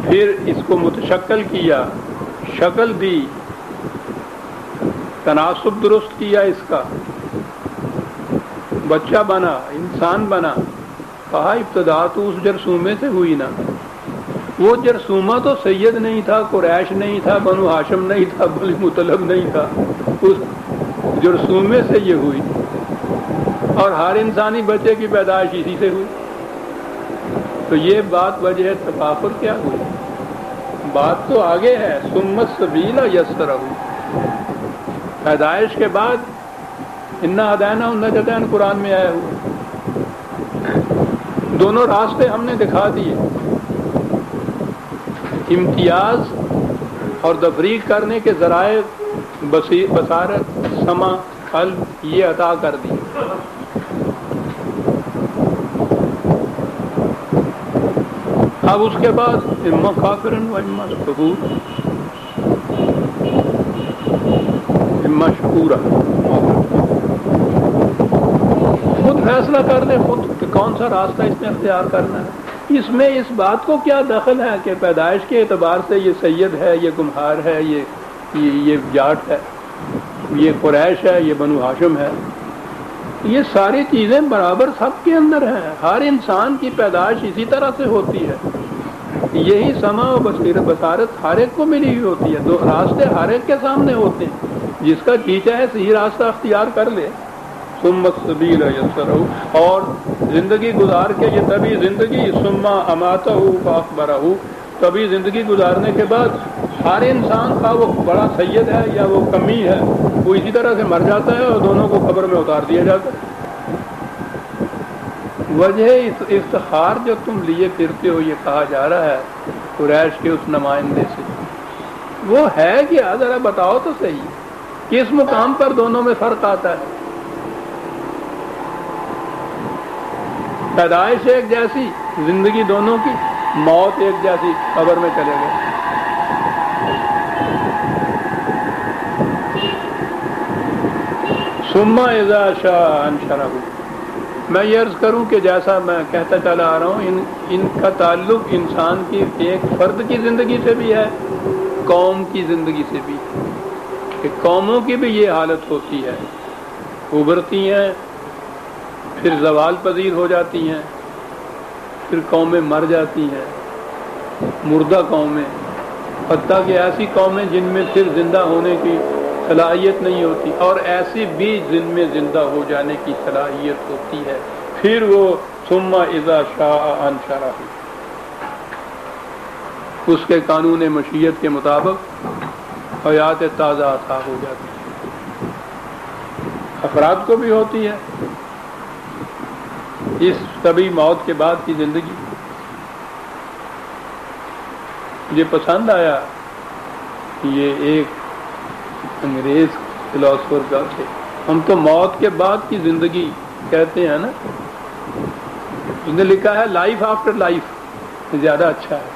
پھر اس کو متشکل کیا، شکل دی، تناسب درست کیا اس کا، بچہ بنا، انسان بنا، کہا ابتدا تو اس جرثومے سے ہوئی نا. وہ جرثومہ تو سید نہیں تھا، قریش نہیں تھا، بنو ہاشم نہیں تھا، بنو مطلب نہیں تھا، اس جرثومے سے یہ ہوئی. اور ہر انسانی بچے کی پیدائش اسی سے ہوئی. تو یہ بات وجہ تفاخر کیا ہوئی؟ بات تو آگے ہے، ثم السبیل یسرہ. پیدائش کے بعد انا ہدینا النجدین قرآن میں آیا ہوا، دونوں راستے ہم نے دکھا دیے. امتیاز اور تفریق کرنے کے ذرائع بصارت، سمع، قلب یہ عطا کر دی. اب اس کے بعد اما کافرن و اما شکور، اما شکورا، خود فیصلہ کر لے خود کہ کون سا راستہ اس میں اختیار کرنا ہے. اس میں اس بات کو کیا دخل ہے کہ پیدائش کے اعتبار سے یہ سید ہے، یہ گمہار ہے، یہ جاٹ ہے، یہ قریش ہے، یہ بنو ہاشم ہے. یہ ساری چیزیں برابر سب کے اندر ہیں. ہر انسان کی پیدائش اسی طرح سے ہوتی ہے. یہی سمع و بصارت ہر ایک کو ملی ہوئی ہوتی ہے. دو راستے ہر ایک کے سامنے ہوتے ہیں. جس کا جی چاہے صحیح راستہ اختیار کر لے. ثم السبیل یسرہ، اور زندگی گزار کے یہ تبھی زندگی، ثم اماتہ فاخبرہ، تبھی زندگی گزارنے کے بعد ہر انسان کا وہ بڑا سید ہے یا وہ کمی ہے، وہ اسی طرح سے مر جاتا ہے اور دونوں کو قبر میں اتار دیا جاتا ہے. وجہ افتخار جو تم لیے پھرتے ہو یہ کہا جا رہا ہے قریش کے اس نمائندے سے، وہ ہے کیا؟ ذرا بتاؤ تو صحیح، کس مقام پر دونوں میں فرق آتا ہے؟ پیدائش ایک جیسی، زندگی دونوں کی، موت ایک جیسی، قبر میں چلے گئے. ثم اذا شاء انشرہ. میں یہ عرض کروں کہ جیسا میں کہتا چلا آ رہا ہوں، ان کا تعلق انسان کی ایک فرد کی زندگی سے بھی ہے، قوم کی زندگی سے بھی، کہ قوموں کی بھی یہ حالت ہوتی ہے، ابھرتی ہیں، پھر زوال پذیر ہو جاتی ہیں، پھر قومیں مر جاتی ہیں، مردہ قومیں، حتیٰ کہ ایسی قومیں جن میں پھر زندہ ہونے کی صلاحیت نہیں ہوتی، اور ایسی بھی جن میں زندہ ہو جانے کی صلاحیت ہوتی ہے. پھر وہ ثم اذا شاء انشرہ، اس کے قانون مشیت کے مطابق حیات تازہ عطا ہو جاتی ہے. افراد کو بھی ہوتی ہے اس طبی موت کے بعد کی زندگی. مجھے پسند آیا، یہ ایک انگریز فلاسفر کا تھے، ہم تو موت کے بعد کی زندگی کہتے ہیں نا، اس نے لکھا ہے لائف آفٹر لائف، زیادہ اچھا ہے.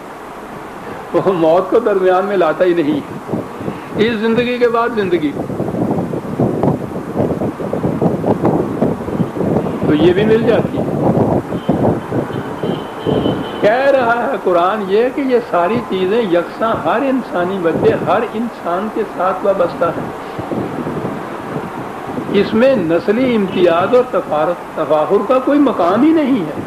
وہ موت کو درمیان میں لاتا ہی نہیں، اس زندگی کے بعد زندگی. تو یہ بھی مل جاتی ہے. کہہ رہا ہے قرآن یہ کہ یہ ساری چیزیں یکساں ہر انسانی بچے ہر انسان کے ساتھ وابستہ ہیں. اس میں نسلی امتیاز اور تفاخر کا کوئی مقام ہی نہیں ہے.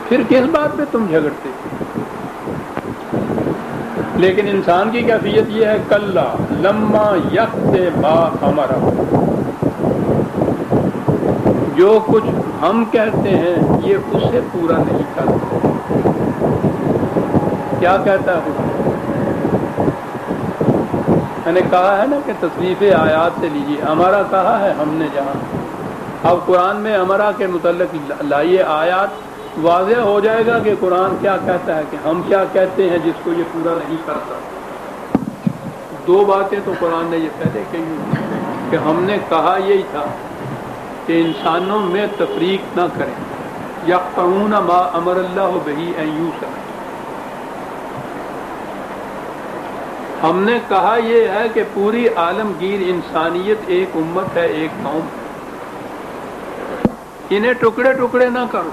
پھر کس بات پہ تم جھگڑتے؟ لیکن انسان کی کیفیت یہ ہے کلا لما یقت ما امرہ، جو کچھ ہم کہتے ہیں یہ اسے پورا نہیں کرتا. کیا کہتا ہے؟ میں نے کہا ہے نا کہ تصریف آیات سے لیجیے. ہمارا کہا ہے ہم نے جہاں، اب قرآن میں ہمارا کے متعلق لائیے آیات، واضح ہو جائے گا کہ قرآن کیا کہتا ہے، کہ ہم کیا کہتے ہیں جس کو یہ پورا نہیں کرتا. دو باتیں تو قرآن نے یہ پہلے کہی کہ ہم نے کہا یہی تھا کہ انسانوں میں تفریق نہ کریں، یقطعون ما امر اللہ بہ ان یوصل. ہم نے کہا یہ ہے کہ پوری عالمگیر انسانیت ایک امت ہے، ایک قوم، انہیں ٹکڑے ٹکڑے نہ کرو.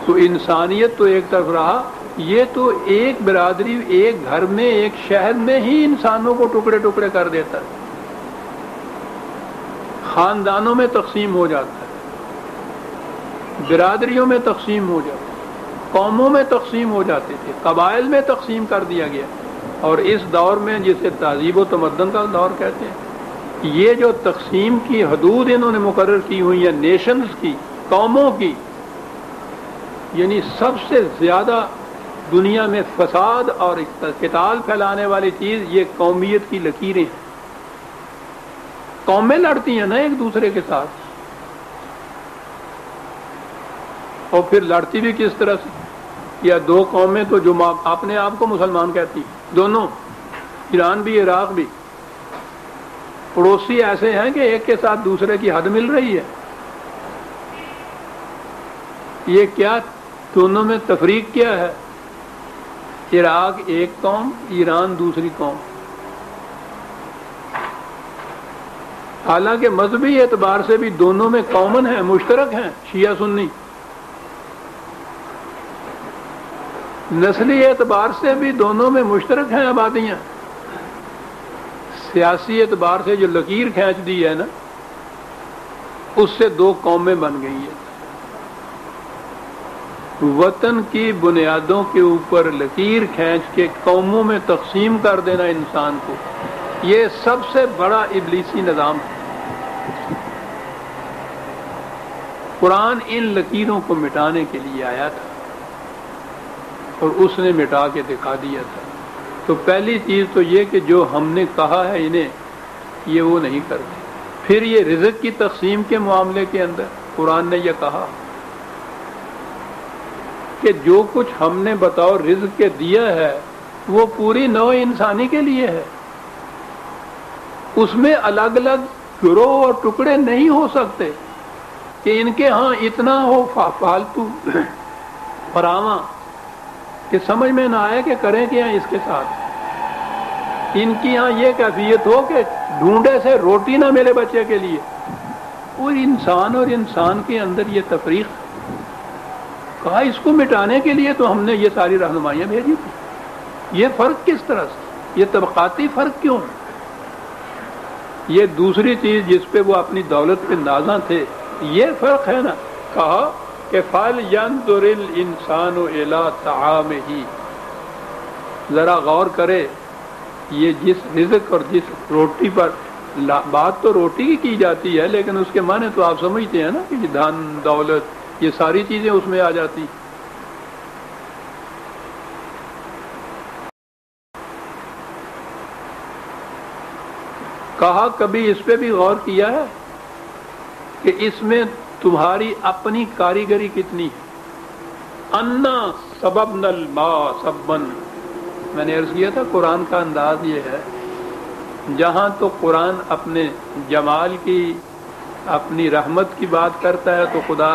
تو انسانیت تو ایک طرف رہا، یہ تو ایک برادری، ایک گھر میں، ایک شہر میں ہی انسانوں کو ٹکڑے ٹکڑے کر دیتا ہے. خاندانوں میں تقسیم ہو جاتا ہے، برادریوں میں تقسیم ہو جاتا ہے، قوموں میں تقسیم ہو جاتے تھے، قبائل میں تقسیم کر دیا گیا. اور اس دور میں جسے تہذیب و تمدن کا دور کہتے ہیں، یہ جو تقسیم کی حدود انہوں نے مقرر کی ہوئی ہیں نیشنز کی، قوموں کی، یعنی سب سے زیادہ دنیا میں فساد اور قتال پھیلانے والی چیز یہ قومیت کی لکیریں ہیں. قومیں لڑتی ہیں نا ایک دوسرے کے ساتھ، اور پھر لڑتی بھی کس طرح سے؟ یا دو قومیں تو جو اپنے آپ کو مسلمان کہتی ہیں، دونوں، ایران بھی عراق بھی، پڑوسی ایسے ہیں کہ ایک کے ساتھ دوسرے کی حد مل رہی ہے. یہ کیا دونوں میں تفریق کیا ہے؟ عراق ایک قوم، ایران دوسری قوم. حالانکہ مذہبی اعتبار سے بھی دونوں میں کامن ہیں، مشترک ہیں، شیعہ سنی. نسلی اعتبار سے بھی دونوں میں مشترک ہیں آبادیاں. سیاسی اعتبار سے جو لکیر کھینچ دی ہے نا، اس سے دو قومیں بن گئی ہیں. وطن کی بنیادوں کے اوپر لکیر کھینچ کے قوموں میں تقسیم کر دینا انسان کو، یہ سب سے بڑا ابلیسی نظام ہے. قرآن ان لکیروں کو مٹانے کے لیے آیا تھا اور اس نے مٹا کے دکھا دیا تھا. تو پہلی چیز تو یہ کہ جو ہم نے کہا ہے انہیں، یہ وہ نہیں کرتے. پھر یہ رزق کی تقسیم کے معاملے کے اندر قرآن نے یہ کہا کہ جو کچھ ہم نے بتاؤ رزق کے دیا ہے وہ پوری نوع انسانی کے لیے ہے. اس میں الگ الگ گروہ اور ٹکڑے نہیں ہو سکتے کہ ان کے ہاں اتنا ہو فالتو فراواں کہ سمجھ میں نہ آئے کہ کریں کیا اس کے ساتھ. ان کی ہاں یہ کیفیت ہو کہ ڈھونڈے سے روٹی نہ ملے بچے کے لیے. اور انسان کے اندر یہ تفریق کہا، اس کو مٹانے کے لیے تو ہم نے یہ ساری رہنمائیاں بھیجی تھی. یہ فرق کس طرح سے؟ یہ طبقاتی فرق کیوں؟ یہ دوسری چیز جس پہ وہ اپنی دولت پہ نازاں تھے، یہ فرق ہے نا. کہا کہ فَلْيَنْظُرِ الْإِنسَانُ إِلَىٰ طَعَامِهِ، ذرا غور کرے یہ جس رزق اور جس روٹی پر بات تو روٹی کی جاتی ہے، لیکن اس کے معنی تو آپ سمجھتے ہیں نا کہ دھن دولت یہ ساری چیزیں اس میں آ جاتی. کہا کبھی اس پہ بھی غور کیا ہے کہ اس میں تمہاری اپنی کاریگری کتنی ہے؟ انا سببنا الماء سبا. میں نے عرض کیا تھا قرآن کا انداز یہ ہے، جہاں تو قرآن اپنے جمال کی، اپنی رحمت کی بات کرتا ہے تو خدا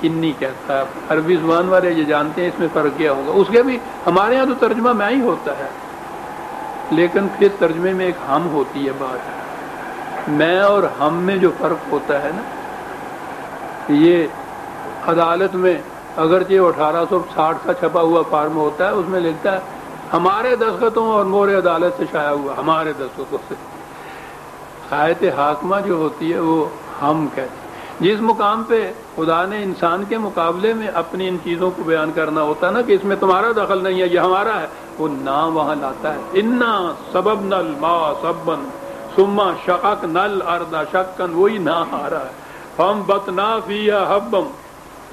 انی کہتا ہے. عربی زبان والے یہ جانتے ہیں اس میں فرق کیا ہوگا. اس کے بھی ہمارے ہاں تو ترجمہ میں ہی ہوتا ہے، لیکن پھر ترجمے میں ایک ہم ہوتی ہے بات. میں اور ہم میں جو فرق ہوتا ہے نا، یہ عدالت میں اگرچہ 1860 کا چھپا ہوا فارم ہوتا ہے، اس میں لکھتا ہے ہمارے دستخطوں اور مور عدالت سے شائع ہوا، ہمارے دستخطوں سے. آیت حاکمہ جو ہوتی ہے وہ ہم کہتے ہیں. جس مقام پہ خدا نے انسان کے مقابلے میں اپنی ان چیزوں کو بیان کرنا ہوتا ہے نا کہ اس میں تمہارا دخل نہیں ہے، یہ ہمارا ہے، وہ نام وہاں لاتا ہے. انا سببنا الماء سبا ثم شققنا الارض شقا، وہی نام آ رہا ہے. فانبتنا فیہا حبا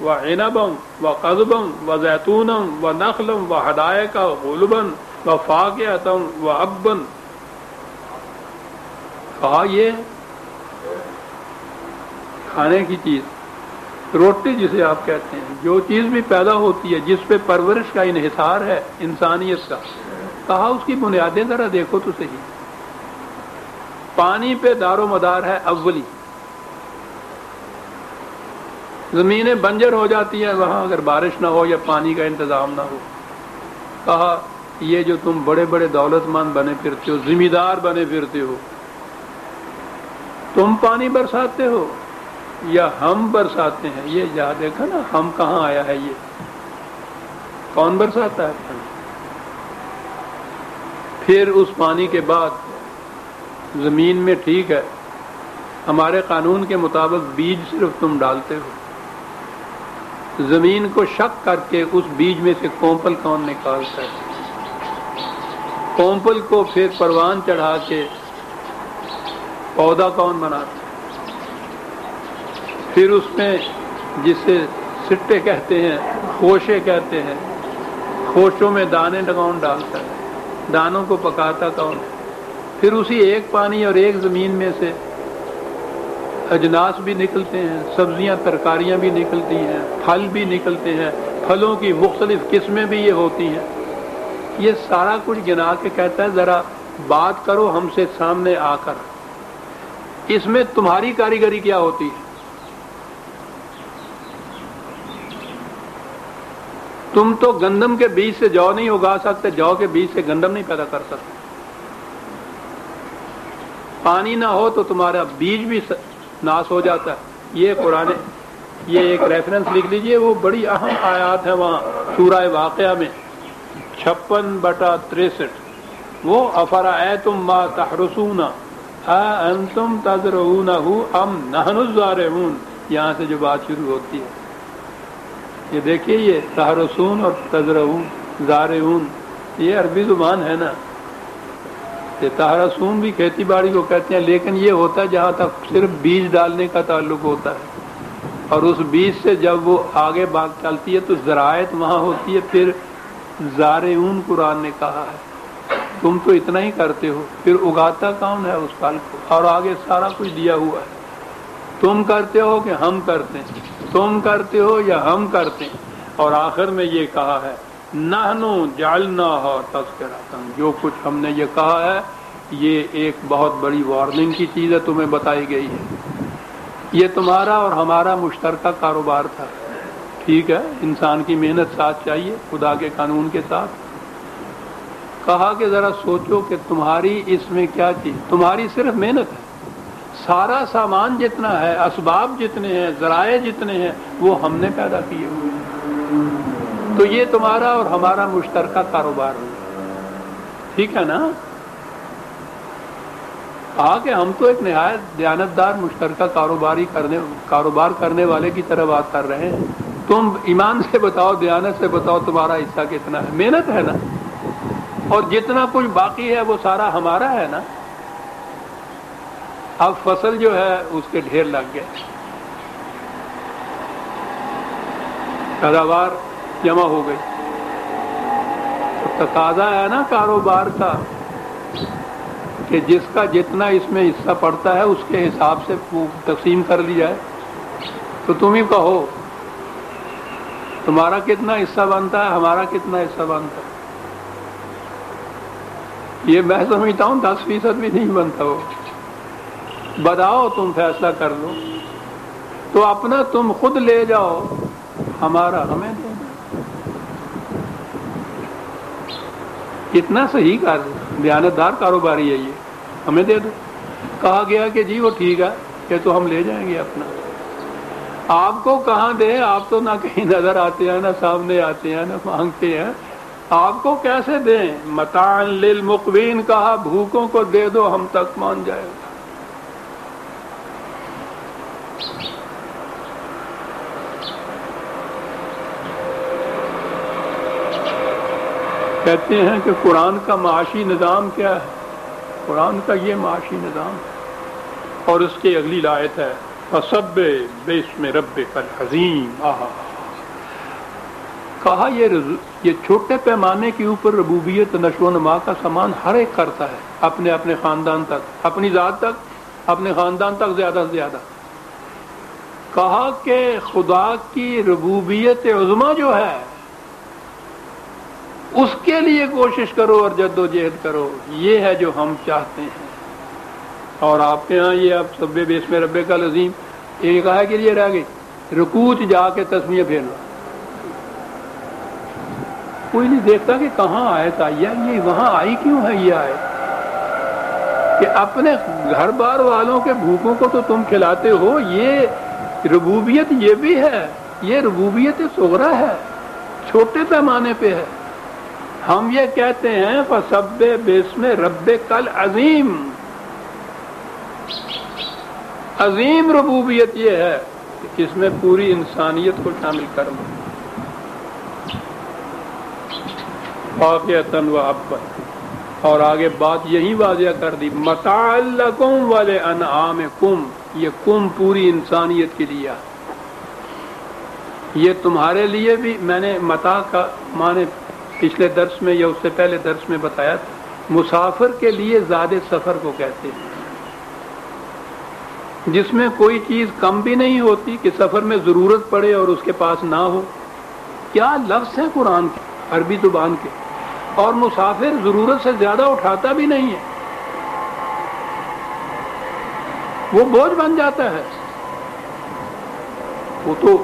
وعنبا وقضبا وزیتونا ونخلا وحدائق غلبا وفاکہۃ وابا. کہا یہ کھانے کی چیز، روٹی جسے آپ کہتے ہیں، جو چیز بھی پیدا ہوتی ہے جس پہ پرورش کا انحصار ہے انسانیت کا، کہا اس کی بنیادیں ذرا دیکھو تو صحیح. پانی پہ دار و مدار ہے اولی. زمینیں بنجر ہو جاتی ہیں وہاں اگر بارش نہ ہو یا پانی کا انتظام نہ ہو. کہا یہ جو تم بڑے بڑے دولت مند بنے پھرتے ہو، ذمہ دار بنے پھرتے ہو، تم پانی برساتے ہو یا ہم برساتے ہیں؟ یہ یاد دیکھا نا، ہم کہاں آیا ہے؟ یہ کون برساتا ہے پانی؟ پھر اس پانی کے بعد زمین میں ٹھیک ہے ہمارے قانون کے مطابق بیج صرف تم ڈالتے ہو، زمین کو شک کر کے اس بیج میں سے کومپل کون نکالتا ہے، کومپل کو پھر پروان چڑھا کے پودا کون بناتا ہے، پھر اس میں جسے سٹے کہتے ہیں، خوشے کہتے ہیں، خوشوں میں دانے کون ڈالتا ہے، دانوں کو پکاتا کون ہے، پھر اسی ایک پانی اور ایک زمین میں سے اجناس بھی نکلتے ہیں، سبزیاں ترکاریاں بھی نکلتی ہیں، پھل بھی نکلتے ہیں، پھلوں کی مختلف قسمیں بھی یہ ہوتی ہیں، یہ سارا کچھ گنا کے کہتا ہے ذرا بات کرو ہم سے سامنے آ کر، اس میں تمہاری کاریگری کیا ہوتی ہے؟ تم تو گندم کے بیج سے جو نہیں اگا سکتے، جو کے بیج سے گندم نہیں پیدا کر سکتے، پانی نہ ہو تو تمہارا بیج بھی ناس ہو جاتا ہے۔ یہ قرآن، یہ ایک ریفرنس لکھ لیجئے، وہ بڑی اہم آیات ہے وہاں سورہ واقعہ میں 56/63، وہ افرأیتم ما تحرثون اانتم تزرعونہ ام نحن الزارعون، یہاں سے جو بات شروع ہوتی ہے، یہ دیکھیے یہ تحرثون اور تزرعون، زارعون، یہ عربی زبان ہے نا، یہ تحرثون بھی کھیتی باڑی کو کہتے ہیں، لیکن یہ ہوتا ہے جہاں تک صرف بیج ڈالنے کا تعلق ہوتا ہے، اور اس بیج سے جب وہ آگے بات چلتی ہے تو زراعت وہاں ہوتی ہے، پھر زارعون قرآن نے کہا ہے، تم تو اتنا ہی کرتے ہو، پھر اگاتا کون ہے اس پھل کو، اور آگے سارا کچھ دیا ہوا ہے، تم کرتے ہو کہ ہم کرتے ہیں، تم کرتے ہو یا ہم کرتے ہیں، اور آخر میں یہ کہا ہے نحنو جعلناہا تذکرۃ، جو کچھ ہم نے یہ کہا ہے یہ ایک بہت بڑی وارننگ کی چیز ہے تمہیں بتائی گئی ہے، یہ تمہارا اور ہمارا مشترکہ کاروبار تھا، ٹھیک ہے، انسان کی محنت ساتھ چاہیے خدا کے قانون کے ساتھ، کہا کہ ذرا سوچو کہ تمہاری اس میں کیا چیز، تمہاری صرف محنت ہے، سارا سامان جتنا ہے، اسباب جتنے ہیں، ذرائع جتنے ہیں، وہ ہم نے پیدا کیے ہوئے ہیں، تو یہ تمہارا اور ہمارا مشترکہ کاروبار ہے، ٹھیک ہے نا؟ کہ ہم تو ایک نہایت دیانتدار مشترکہ کاروبار کرنے والے کی طرح بات کر رہے ہیں، تم ایمان سے بتاؤ، دیانت سے بتاؤ تمہارا حصہ کتنا ہے، محنت ہے نا، اور جتنا کچھ باقی ہے وہ سارا ہمارا ہے نا، اب فصل جو ہے اس کے ڈھیر لگ گئے، پیداوار جمع ہو گئی، تو تقاضا ہے نا کاروبار کا کہ جس کا جتنا اس میں حصہ پڑتا ہے اس کے حساب سے تقسیم کر لی جائے، تو تم ہی کہو تمہارا کتنا حصہ بنتا ہے، ہمارا کتنا حصہ بنتا ہے، یہ میں سمجھتا ہوں 10% بھی نہیں بنتا، وہ بتاؤ، تم فیصلہ کر لو، تو اپنا تم خود لے جاؤ، ہمارا ہمیں دے دو، کتنا صحیح کار دیانتدار کاروباری ہے یہ، ہمیں دے دو، کہا گیا کہ جی وہ ٹھیک ہے کہ تو ہم لے جائیں گے اپنا، آپ کو کہاں دیں، آپ تو نہ کہیں نظر آتے ہیں، نہ سامنے آتے ہیں، نہ مانگتے ہیں، آپ کو کیسے دیں؟ متاعا للمقوین، کہا بھوکوں کو دے دو، ہم تک مان جائے گا، کہتے ہیں کہ قرآن کا معاشی نظام کیا ہے، قرآن کا یہ معاشی نظام ہے، اور اس کی اگلی آیت ہے فَسَبِّحْ بِاسْمِ رَبِّكَ الْعَظِيمِ، کہا یہ چھوٹے پیمانے کے اوپر ربوبیت نشو و نما کا سامان ہر ایک کرتا ہے، اپنے اپنے خاندان تک، اپنی ذات تک، اپنے خاندان تک زیادہ سے زیادہ، کہا کہ خدا کی ربوبیت عظمیٰ جو ہے اس کے لیے کوشش کرو اور جد و جہد کرو، یہ ہے جو ہم چاہتے ہیں، اور آپ کے ہاں یہ اب سبح باسم ربک العظیم ایک ہے کہ یہ رہ گئی، رکوع جا کے تسمیہ پھیرنا، کوئی نہیں دیکھتا کہ کہاں آیت آئی ہے، یہ وہاں آئی کیوں ہے، یہ آیت کہ اپنے گھر بار والوں کے بھوکوں کو تو تم کھلاتے ہو، یہ ربوبیت یہ بھی ہے، یہ ربوبیت صغریٰ ہے، چھوٹے پیمانے پہ ہے، ہم یہ کہتے ہیں فَسَبِّحْ بِاسْمِ رَبِّكَ الْعَظِيمِ، عظیم ربوبیت یہ ہے کہ اس میں پوری انسانیت کو شامل کر لو، واقعتاً و حقاً، اور آگے بات یہی واضح کر دی، متاع لکم ولانعامکم، یہ کم پوری انسانیت کے لیے، یہ تمہارے لیے بھی۔ میں نے متاع کا معنی پچھلے درس میں یا اس سے پہلے درس میں بتایا تھا، مسافر کے لیے زاد سفر کو کہتے ہیں، جس میں کوئی چیز کم بھی نہیں ہوتی کہ سفر میں ضرورت پڑے اور اس کے پاس نہ ہو۔ کیا لفظ ہیں قرآن کے، عربی زبان کے، اور مسافر ضرورت سے زیادہ اٹھاتا بھی نہیں ہے، وہ بوجھ بن جاتا ہے۔ وہ تو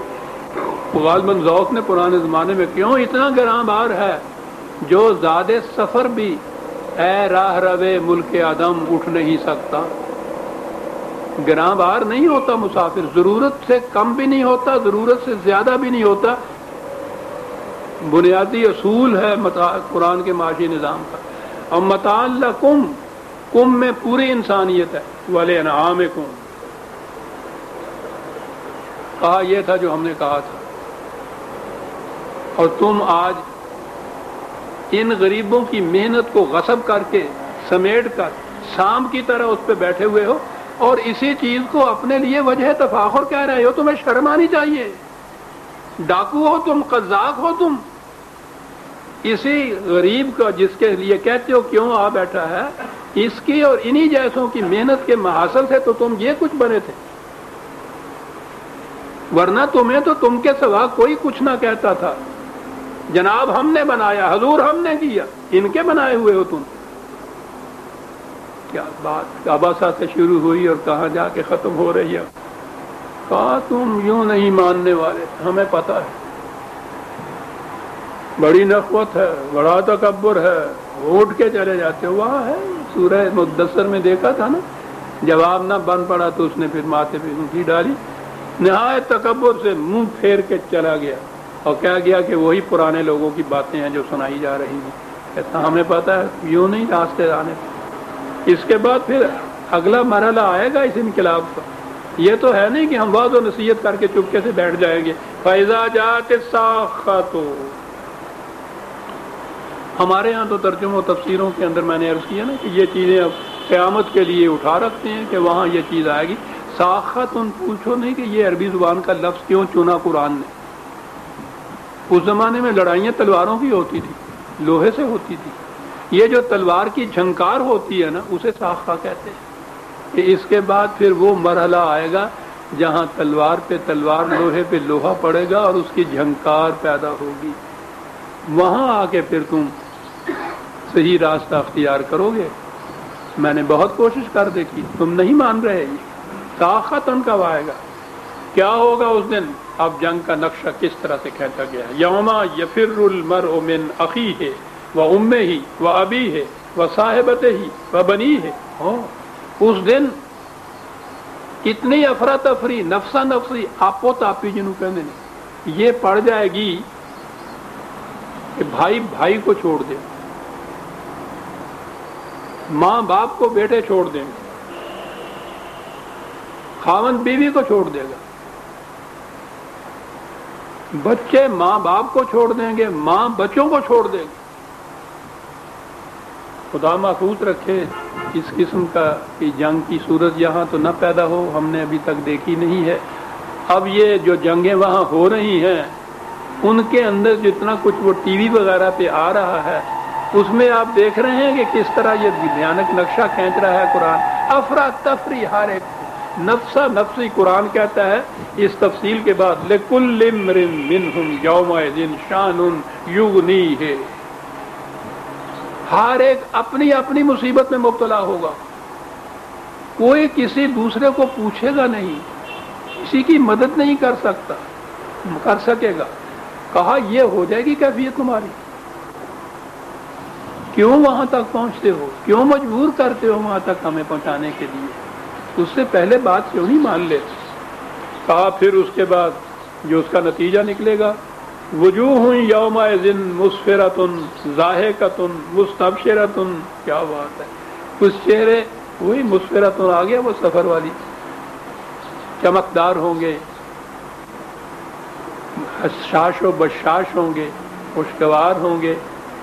غالباً ذوق نے پرانے زمانے میں کیوں اتنا گراں بار ہے، جو زاد سفر بھی اے راہ روے ملک آدم اٹھ نہیں سکتا۔ گراں بار نہیں ہوتا مسافر، ضرورت سے کم بھی نہیں ہوتا، ضرورت سے زیادہ بھی نہیں ہوتا، بنیادی اصول ہے قرآن کے معاشی نظام کا۔ اور متاع لکم، کم میں پوری انسانیت ہے، ولانعامکم، کہا یہ تھا جو ہم نے کہا تھا۔ اور تم آج ان غریبوں کی محنت کو غصب کر کے سمیٹ کر شام کی طرح اس پہ بیٹھے ہوئے ہو، اور اسی چیز کو اپنے لیے وجہ تفاخر کہہ رہے ہو۔ تمہیں شرم آنی چاہیے، ڈاکو ہو تم، قذاق ہو تم، اسی غریب کا جس کے لیے کہتے ہو کیوں آ بیٹھا ہے، اس کی اور انہی جیسوں کی محنت کے محاصل سے تو تم یہ کچھ بنے تھے، ورنہ تمہیں تو تم کے سوا کوئی کچھ نہ کہتا تھا۔ جناب ہم نے بنایا، حضور ہم نے کیا، ان کے بنائے ہوئے ہو تم۔ کیا بات عباسہ سے شروع ہوئی اور کہاں جا کے ختم ہو رہی ہے۔ کہا تم یوں نہیں ماننے والے، ہمیں پتا ہے، بڑی نخوت ہے، بڑا تکبر ہے، اٹھ کے چلے جاتے ہو۔ وہاں ہے سورہ مدثر میں دیکھا تھا نا، جواب نہ بن پڑا تو اس نے پھر ماتھے پہ انگلی ڈالی، نہایت تکبر سے منہ پھیر کے چلا گیا، اور کہہ گیا کہ وہی پرانے لوگوں کی باتیں ہیں جو سنائی جا رہی ہیں۔ کہتا ہمیں پتا ہے، یوں نہیں راستے آنے۔ اس کے بعد پھر اگلا مرحلہ آئے گا اس انقلاب کا۔ یہ تو ہے نہیں کہ ہم وعظ و نصیحت کر کے چپکے سے بیٹھ جائیں گے۔ فَإِذَا جَاءَتِ الصَّاخَّةُ، ہمارے ہاں تو ترجمہ و تفسیروں کے اندر میں نے عرض کیا نا کہ یہ چیزیں اب قیامت کے لیے اٹھا رکھتے ہیں کہ وہاں یہ چیز آئے گی۔ ساخت، ان پوچھو نہیں کہ یہ عربی زبان کا لفظ کیوں چنا قرآن نے۔ اس زمانے میں لڑائیاں تلواروں کی ہوتی تھی، لوہے سے ہوتی تھی۔ یہ جو تلوار کی جھنکار ہوتی ہے نا، اسے ساخہ کہتے ہیں۔ کہ اس کے بعد پھر وہ مرحلہ آئے گا جہاں تلوار پہ تلوار، لوہے پہ لوہا پڑے گا اور اس کی جھنکار پیدا ہوگی۔ وہاں آ کے پھر تم صحیح راستہ اختیار کرو گے۔ میں نے بہت کوشش کر دیکھی، تم نہیں مان رہے۔ طاقت ان کا آئے گا، کیا ہوگا اس دن؟ اب جنگ کا نقشہ کس طرح سے کھینچا گیا ہے۔ یوما یفر المرء من اخیہ وامہ وابیہ وصاحبتہ وبنیہ، اس دن اتنی افراتفری، نفسا نفسی، آپو تاپی جنہوں کہنے یہ پڑ جائے گی کہ بھائی بھائی کو چھوڑ دے، ماں باپ کو بیٹے چھوڑ دیں، خاوند بیوی کو چھوڑ دے گا، بچے ماں باپ کو چھوڑ دیں گے، ماں بچوں کو چھوڑ دے گی۔ خدا محفوظ رکھے اس قسم کا کہ جنگ کی صورت یہاں تو نہ پیدا ہو، ہم نے ابھی تک دیکھی نہیں ہے۔ اب یہ جو جنگیں وہاں ہو رہی ہیں ان کے اندر جتنا کچھ وہ ٹی وی وغیرہ پہ آ رہا ہے، اس میں آپ دیکھ رہے ہیں کہ کس طرح یہ بھیانک نقشہ کھینچ رہا ہے قرآن۔ افراتفری، ہر ایک نفسا نفسی، قرآن کہتا ہے اس تفصیل کے بعد لِكُلِّ امْرٍ مِّنْهُمْ يَوْمَئِذٍ شَأْنٌ يُغْنِيهِ، ہر ایک اپنی اپنی مصیبت میں مبتلا ہوگا، کوئی کسی دوسرے کو پوچھے گا نہیں، کسی کی مدد نہیں کر سکے گا۔ کہا یہ ہو جائے گی کیفیت تمہاری، کیوں وہاں تک پہنچتے ہو، کیوں مجبور کرتے ہو وہاں تک ہمیں پہنچانے کے لیے؟ اس سے پہلے بات کیوں نہیں مان لے؟ کہا پھر اس کے بعد جو اس کا نتیجہ نکلے گا، وجوہ یومئذ مسفرۃ ضاحکۃ مستبشرۃ، کیا بات ہے، کچھ چہرے وہی مسفرۃ آ گیا وہ سفر والی، چمکدار ہوں گے، حشاش و بشاش ہوں گے، خوشگوار ہوں گے،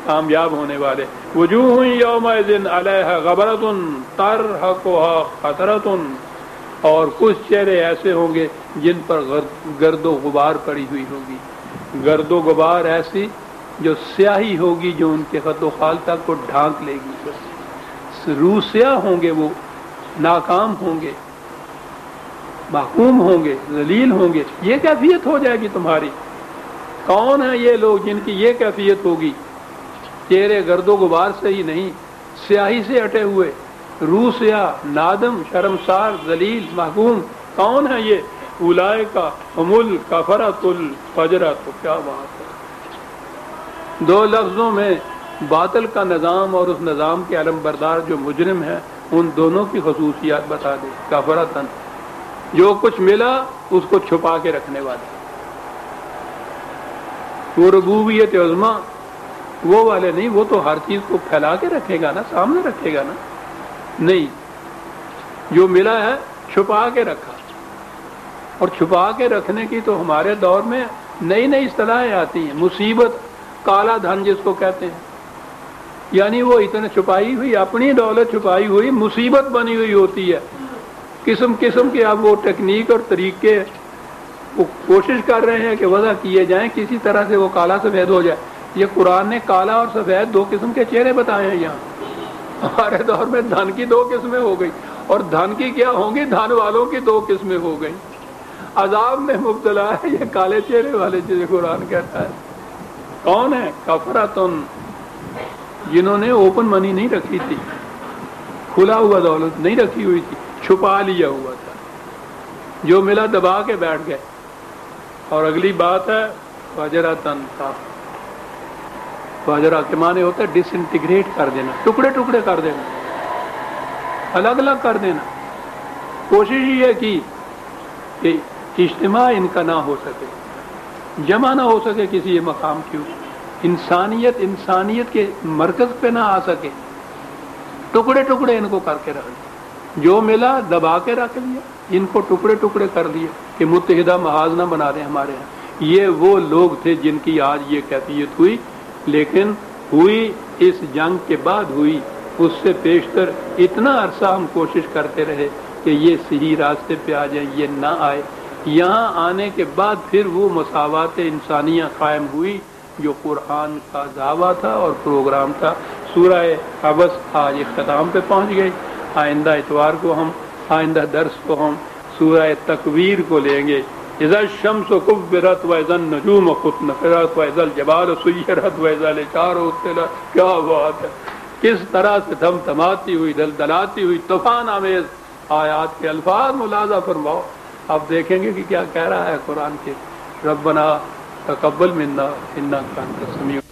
کامیاب ہونے والے. وجوہ یومئذ علیہا غبرۃ ترہقھا قترۃ، اور کچھ چہرے ایسے ہوں گے جن پر گرد و غبار پڑی ہوئی ہوگی. گرد و غبار ایسی جو سیاہی ہوگی جو ان کے خد و خال تک کو ڈھانک لے گی. روح سیاہ ہوں گے، وہ ناکام ہوں گے، محکوم ہوں گے، ذلیل ہوں گے. یہ کیفیت ہو جائے گی تمہاری. کون ہیں یہ لوگ جن کی یہ کیفیت ہوگی؟ چہرے گرد و غبار سے ہی نہیں، سیاہی سے ہٹے ہوئے، روح سیاہ، نادم، شرمسار، ذلیل، محکوم. کون ہے یہ؟ اولئک هم الکفرۃ الفجرۃ. کیا بات ہے! دو لفظوں میں باطل کا نظام اور اس نظام کے علم بردار جو مجرم ہیں ان دونوں کی خصوصیات بتا دے. کفرتن، جو کچھ ملا اس کو چھپا کے رکھنے والے. وہ ربوبیت عظمیٰ وہ والے نہیں، وہ تو ہر چیز کو پھیلا کے رکھے گا نا، سامنے رکھے گا نا. نہیں، جو ملا ہے چھپا کے رکھا. اور چھپا کے رکھنے کی تو ہمارے دور میں نئی نئی اصطلاحیں آتی ہیں. مصیبت، کالا دھن جس کو کہتے ہیں، یعنی وہ اتنے چھپائی ہوئی اپنی دولت چھپائی ہوئی مصیبت بنی ہوئی ہوتی ہے. قسم قسم کے اب وہ ٹیکنیک اور طریقے وہ کوشش کر رہے ہیں کہ وضع کیے جائیں کسی طرح سے وہ کالا سفید ہو جائے. یہ قرآن نے کالا اور سفید دو قسم کے چہرے بتائے ہیں. یہاں ہمارے دور میں دھن کی دو قسمیں ہو گئی، اور دھن کی کیا ہوں گی، دھن والوں کی دو قسمیں ہو گئی. عذاب میں مبتلا ہے یہ کالے چہرے والے جسے قرآن کہتا ہے. کون ہے؟ کفرتن، جنہوں نے اوپن منی نہیں رکھی تھی، کھلا ہوا دولت نہیں رکھی ہوئی تھی، چھپا لیا ہوا تھا. جو ملا دبا کے بیٹھ گئے. اور اگلی بات ہے فجرتن. فجرہ کے معنی ہوتا ہے ڈس انٹیگریٹ کر دینا، ٹکڑے ٹکڑے کر دینا، الگ الگ کر دینا. کوشش یہ کی کہ اجتماع ان کا نہ ہو سکے، جمع نہ ہو سکے کسی مقام کی، انسانیت کے مرکز پہ نہ آ سکے. ٹکڑے ٹکڑے ان کو کر کے رکھ دیا. جو ملا دبا کے رکھ دیا، ان کو ٹکڑے ٹکڑے کر دیے کہ متحدہ محاذ نہ بنا دیں ہمارے ہاں. یہ وہ لوگ تھے جن کی آج یہ کیفیت ہوئی، لیکن ہوئی اس جنگ کے بعد ہوئی. اس سے پیشتر اتنا عرصہ ہم کوشش کرتے رہے کہ یہ صحیح راستے پہ آ جائیں، یہ نہ آئے. یہاں آنے کے بعد پھر وہ مساوات انسانیہ قائم ہوئی جو قرآن کا دعویٰ تھا اور پروگرام تھا. سورہ عبس آج اختتام پہ پہنچ گئی. آئندہ اتوار کو ہم، آئندہ درس کو ہم سورہ تکویر کو لیں گے. اذا الشمس کورت واذا النجوم خطفرت واذا الجبال سیرت واذا العشار عطلت. کیا بات ہے! کس طرح سے تھمتھماتی ہوئی، دلدلاتی ہوئی طوفان آمیز آیات کے الفاظ ملاحظہ فرماؤ. اب دیکھیں گے کہ کیا کہہ رہا ہے قرآن کے. ربنا تقبل منا انک انت السمیع